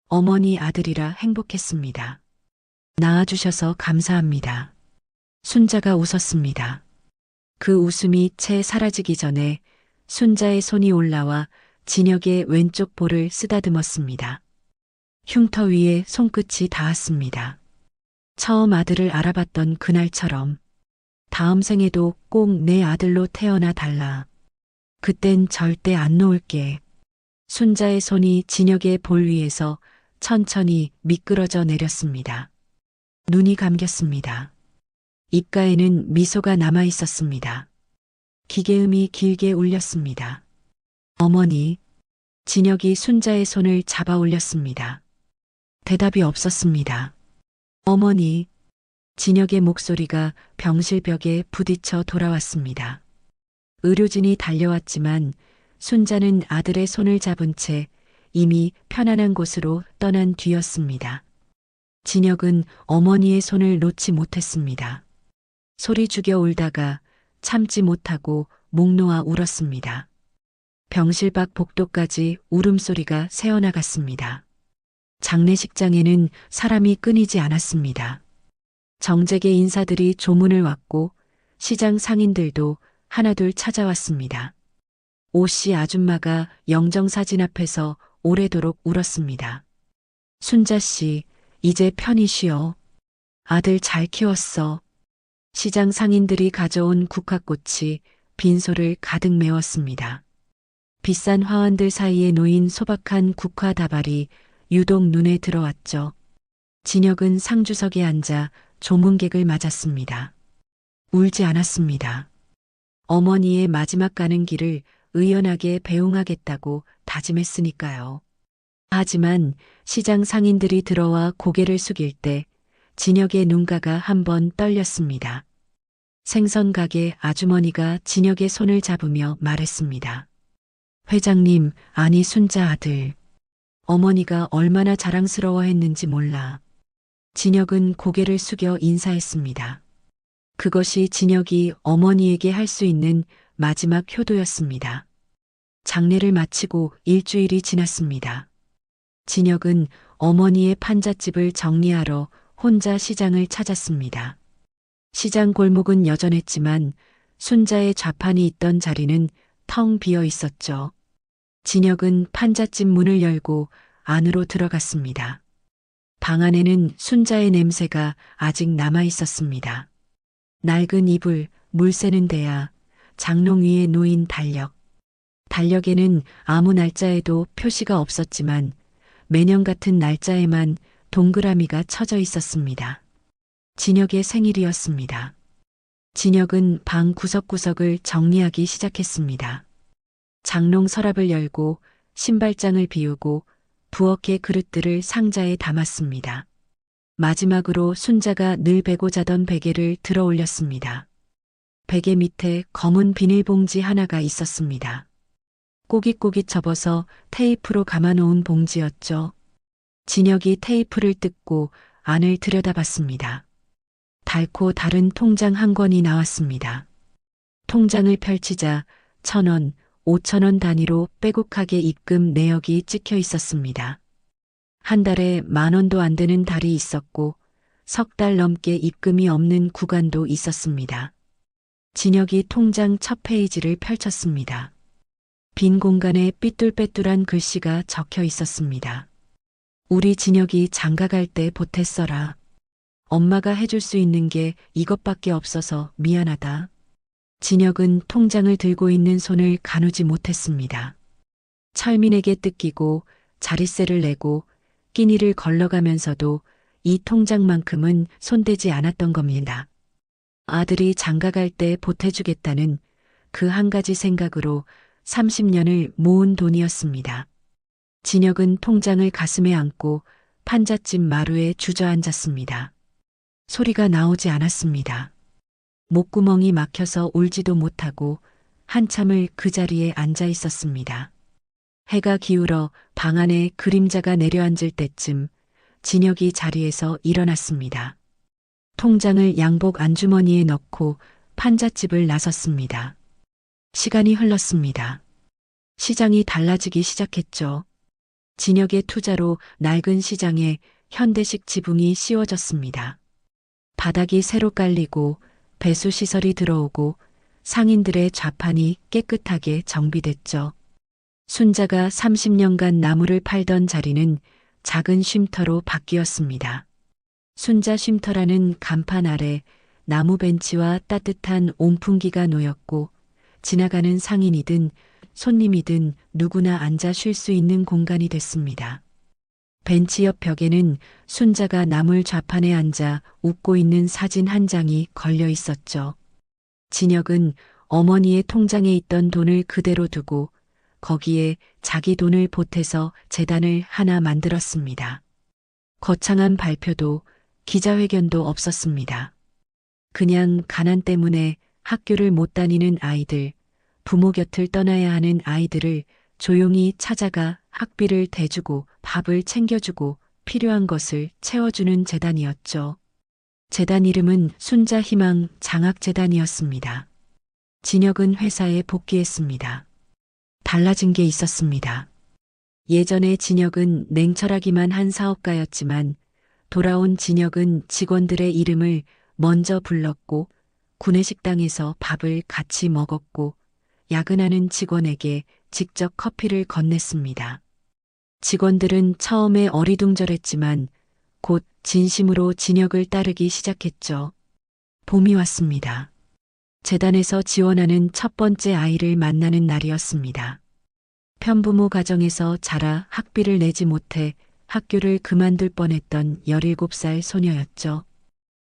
어머니 아들이라 행복했습니다. 낳아주셔서 감사합니다. 순자가 웃었습니다. 그 웃음이 채 사라지기 전에 순자의 손이 올라와 진혁의 왼쪽 볼을 쓰다듬었습니다. 흉터 위에 손끝이 닿았습니다. 처음 아들을 알아봤던 그날처럼 다음 생에도 꼭 내 아들로 태어나 달라. 그땐 절대 안 놓을게. 순자의 손이 진혁의 볼 위에서 천천히 미끄러져 내렸습니다. 눈이 감겼습니다. 입가에는 미소가 남아 있었습니다. 기계음이 길게 울렸습니다. 어머니. 진혁이 순자의 손을 잡아 올렸습니다. 대답이 없었습니다. 어머니. 진혁의 목소리가 병실벽에 부딪혀 돌아왔습니다. 의료진이 달려왔지만 순자는 아들의 손을 잡은 채 이미 편안한 곳으로 떠난 뒤였습니다. 진혁은 어머니의 손을 놓지 못했습니다. 소리 죽여 울다가 참지 못하고 목 놓아 울었습니다. 병실 밖 복도까지 울음소리가 새어나갔습니다. 장례식장에는 사람이 끊이지 않았습니다. 정재계 인사들이 조문을 왔고 시장 상인들도 하나둘 찾아왔습니다. 오씨 아줌마가 영정사진 앞에서 오래도록 울었습니다. 순자씨, 이제 편히 쉬어. 아들 잘 키웠어. 시장 상인들이 가져온 국화꽃이 빈소를 가득 메웠습니다. 비싼 화환들 사이에 놓인 소박한 국화 다발이 유독 눈에 들어왔죠. 진혁은 상주석에 앉아 조문객을 맞았습니다. 울지 않았습니다. 어머니의 마지막 가는 길을 의연하게 배웅하겠다고 다짐했으니까요. 하지만 시장 상인들이 들어와 고개를 숙일 때 진혁의 눈가가 한번 떨렸습니다. 생선 가게 아주머니가 진혁의 손을 잡으며 말했습니다. 회장님, 아니 순자 아들. 어머니가 얼마나 자랑스러워했는지 몰라. 진혁은 고개를 숙여 인사했습니다. 그것이 진혁이 어머니에게 할 수 있는 마지막 효도였습니다. 장례를 마치고 일주일이 지났습니다. 진혁은 어머니의 판잣집을 정리하러 혼자 시장을 찾았습니다. 시장 골목은 여전했지만 순자의 좌판이 있던 자리는 텅 비어 있었죠. 진혁은 판잣집 문을 열고 안으로 들어갔습니다. 방 안에는 순자의 냄새가 아직 남아 있었습니다. 낡은 이불, 물 새는 대야, 장롱 위에 놓인 달력. 달력에는 아무 날짜에도 표시가 없었지만 매년 같은 날짜에만 동그라미가 쳐져 있었습니다. 진혁의 생일이었습니다. 진혁은 방 구석구석을 정리하기 시작했습니다. 장롱 서랍을 열고 신발장을 비우고 부엌의 그릇들을 상자에 담았습니다. 마지막으로 순자가 늘 베고 자던 베개를 들어 올렸습니다. 베개 밑에 검은 비닐봉지 하나가 있었습니다. 꼬깃꼬깃 접어서 테이프로 감아놓은 봉지였죠. 진혁이 테이프를 뜯고 안을 들여다봤습니다. 달고 다른 통장 한 권이 나왔습니다. 통장을 펼치자 1,000원, 5,000원 단위로 빼곡하게 입금 내역이 찍혀 있었습니다. 한 달에 10,000원도 안 되는 달이 있었고 석 달 넘게 입금이 없는 구간도 있었습니다. 진혁이 통장 첫 페이지를 펼쳤습니다. 빈 공간에 삐뚤빼뚤한 글씨가 적혀 있었습니다. 우리 진혁이 장가갈 때 보탰어라. 엄마가 해줄 수 있는 게 이것밖에 없어서 미안하다. 진혁은 통장을 들고 있는 손을 가누지 못했습니다. 철민에게 뜯기고 자릿세를 내고 끼니를 걸러가면서도 이 통장만큼은 손대지 않았던 겁니다. 아들이 장가갈 때 보태주겠다는 그 한 가지 생각으로 30년을 모은 돈이었습니다. 진혁은 통장을 가슴에 안고 판잣집 마루에 주저앉았습니다. 소리가 나오지 않았습니다. 목구멍이 막혀서 울지도 못하고 한참을 그 자리에 앉아 있었습니다. 해가 기울어 방 안에 그림자가 내려앉을 때쯤 진혁이 자리에서 일어났습니다. 통장을 양복 안주머니에 넣고 판잣집을 나섰습니다. 시간이 흘렀습니다. 시장이 달라지기 시작했죠. 진혁의 투자로 낡은 시장에 현대식 지붕이 씌워졌습니다. 바닥이 새로 깔리고 배수 시설이 들어오고 상인들의 좌판이 깨끗하게 정비됐죠. 순자가 30년간 나무를 팔던 자리는 작은 쉼터로 바뀌었습니다. 순자 쉼터라는 간판 아래 나무 벤치와 따뜻한 온풍기가 놓였고 지나가는 상인이든 손님이든 누구나 앉아 쉴 수 있는 공간이 됐습니다. 벤치 옆 벽에는 순자가 나물 좌판에 앉아 웃고 있는 사진 한 장이 걸려 있었죠. 진혁은 어머니의 통장에 있던 돈을 그대로 두고 거기에 자기 돈을 보태서 재단을 하나 만들었습니다. 거창한 발표도 기자회견도 없었습니다. 그냥 가난 때문에 학교를 못 다니는 아이들, 부모 곁을 떠나야 하는 아이들을 조용히 찾아가 학비를 대주고 밥을 챙겨주고 필요한 것을 채워주는 재단이었죠. 재단 이름은 순자 희망 장학재단이었습니다. 진혁은 회사에 복귀했습니다. 달라진 게 있었습니다. 예전에 진혁은 냉철하기만 한 사업가였지만 돌아온 진혁은 직원들의 이름을 먼저 불렀고 구내식당에서 밥을 같이 먹었고 야근하는 직원에게 직접 커피를 건넸습니다. 직원들은 처음에 어리둥절했지만 곧 진심으로 진혁을 따르기 시작했죠. 봄이 왔습니다. 재단에서 지원하는 첫 번째 아이를 만나는 날이었습니다. 편부모 가정에서 자라 학비를 내지 못해 학교를 그만둘 뻔했던 17살 소녀였죠.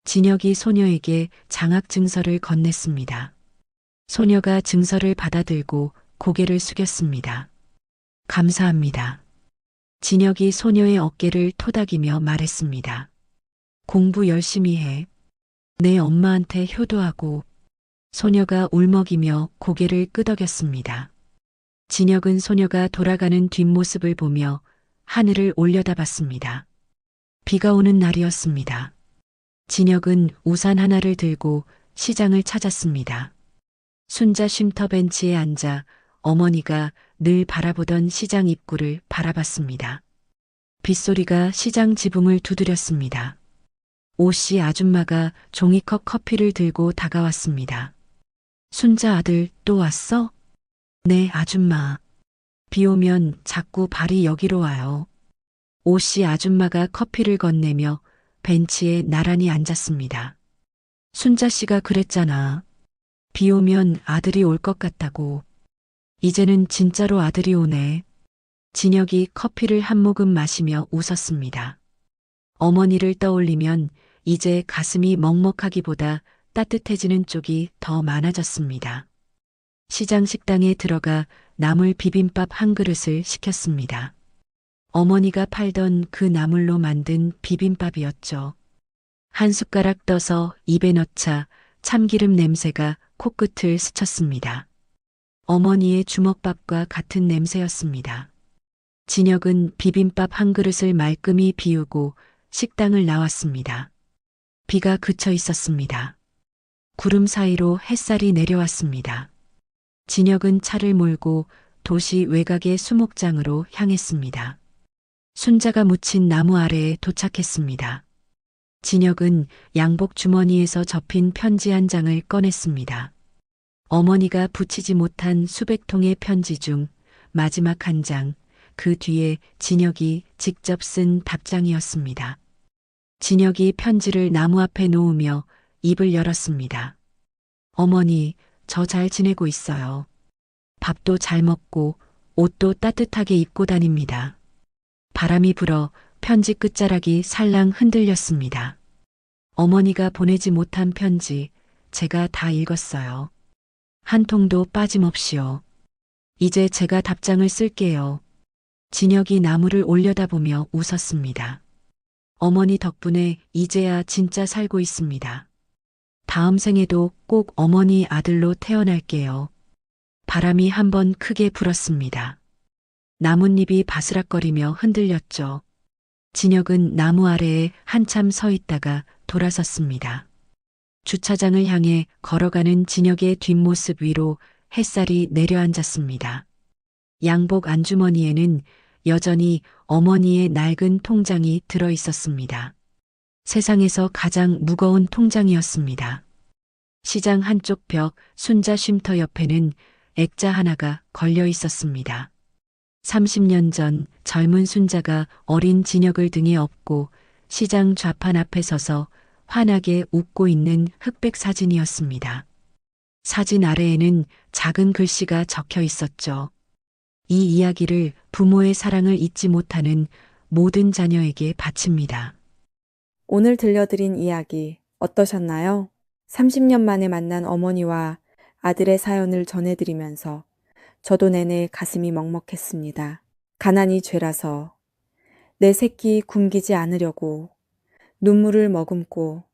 진혁이 소녀에게 장학 증서를 건넸습니다. 소녀가 증서를 받아들고 고개를 숙였습니다. 감사합니다. 진혁이 소녀의 어깨를 토닥이며 말했습니다. 공부 열심히 해. 내 엄마한테 효도하고. 소녀가 울먹이며 고개를 끄덕였습니다. 진혁은 소녀가 돌아가는 뒷모습을 보며 하늘을 올려다봤습니다. 비가 오는 날이었습니다. 진혁은 우산 하나를 들고 시장을 찾았습니다. 순자 쉼터 벤치에 앉아 어머니가 늘 바라보던 시장 입구를 바라봤습니다. 빗소리가 시장 지붕을 두드렸습니다. 오씨 아줌마가 종이컵 커피를 들고 다가왔습니다. 순자 아들 또 왔어? 네, 아줌마. 비 오면 자꾸 발이 여기로 와요. 오씨 아줌마가 커피를 건네며 벤치에 나란히 앉았습니다. 순자 씨가 그랬잖아. 비 오면 아들이 올 것 같다고. 이제는 진짜로 아들이 오네. 진혁이 커피를 한 모금 마시며 웃었습니다. 어머니를 떠올리면 이제 가슴이 먹먹하기보다 따뜻해지는 쪽이 더 많아졌습니다. 시장 식당에 들어가 나물 비빔밥 한 그릇을 시켰습니다. 어머니가 팔던 그 나물로 만든 비빔밥이었죠. 한 숟가락 떠서 입에 넣자 참기름 냄새가 코끝을 스쳤습니다. 어머니의 주먹밥과 같은 냄새였습니다. 진혁은 비빔밥 한 그릇을 말끔히 비우고 식당을 나왔습니다. 비가 그쳐 있었습니다. 구름 사이로 햇살이 내려왔습니다. 진혁은 차를 몰고 도시 외곽의 수목장으로 향했습니다. 순자가 묻힌 나무 아래에 도착했습니다. 진혁은 양복 주머니에서 접힌 편지 한 장을 꺼냈습니다. 어머니가 붙이지 못한 수백 통의 편지 중 마지막 한 장, 그 뒤에 진혁이 직접 쓴 답장이었습니다. 진혁이 편지를 나무 앞에 놓으며 입을 열었습니다. 어머니, 저 잘 지내고 있어요. 밥도 잘 먹고 옷도 따뜻하게 입고 다닙니다. 바람이 불어 편지 끝자락이 살랑 흔들렸습니다. 어머니가 보내지 못한 편지 제가 다 읽었어요. 한 통도 빠짐없이요. 이제 제가 답장을 쓸게요. 진혁이 나무를 올려다보며 웃었습니다. 어머니 덕분에 이제야 진짜 살고 있습니다. 다음 생에도 꼭 어머니 아들로 태어날게요. 바람이 한번 크게 불었습니다. 나뭇잎이 바스락거리며 흔들렸죠. 진혁은 나무 아래에 한참 서 있다가 돌아섰습니다. 주차장을 향해 걸어가는 진혁의 뒷모습 위로 햇살이 내려앉았습니다. 양복 안주머니에는 여전히 어머니의 낡은 통장이 들어 있었습니다. 세상에서 가장 무거운 통장이었습니다. 시장 한쪽 벽 순자 쉼터 옆에는 액자 하나가 걸려 있었습니다. 30년 전 젊은 순자가 어린 진혁을 등에 업고 시장 좌판 앞에 서서 환하게 웃고 있는 흑백 사진이었습니다. 사진 아래에는 작은 글씨가 적혀 있었죠. 이 이야기를 부모의 사랑을 잊지 못하는 모든 자녀에게 바칩니다. 오늘 들려드린 이야기 어떠셨나요? 30년 만에 만난 어머니와 아들의 사연을 전해드리면서 저도 내내 가슴이 먹먹했습니다. 가난이 죄라서 내 새끼 굶기지 않으려고 눈물을 머금고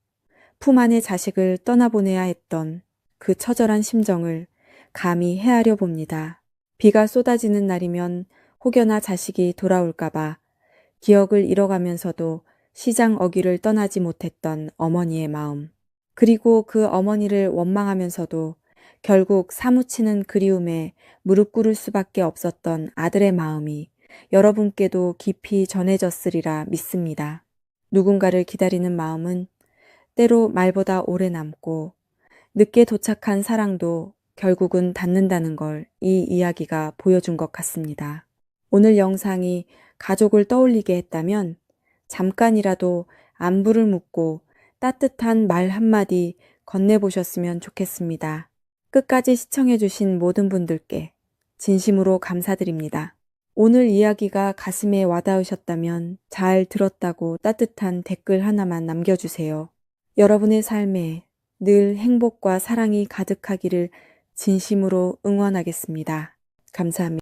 품 안의 자식을 떠나보내야 했던 그 처절한 심정을 감히 헤아려 봅니다. 비가 쏟아지는 날이면 혹여나 자식이 돌아올까봐 기억을 잃어가면서도 시장 어귀를 떠나지 못했던 어머니의 마음. 그리고 그 어머니를 원망하면서도 결국 사무치는 그리움에 무릎 꿇을 수밖에 없었던 아들의 마음이 여러분께도 깊이 전해졌으리라 믿습니다. 누군가를 기다리는 마음은 때로 말보다 오래 남고 늦게 도착한 사랑도 결국은 닿는다는 걸 이 이야기가 보여준 것 같습니다. 오늘 영상이 가족을 떠올리게 했다면 잠깐이라도 안부를 묻고 따뜻한 말 한마디 건네보셨으면 좋겠습니다. 끝까지 시청해주신 모든 분들께 진심으로 감사드립니다. 오늘 이야기가 가슴에 와닿으셨다면 잘 들었다고 따뜻한 댓글 하나만 남겨주세요. 여러분의 삶에 늘 행복과 사랑이 가득하기를 진심으로 응원하겠습니다. 감사합니다.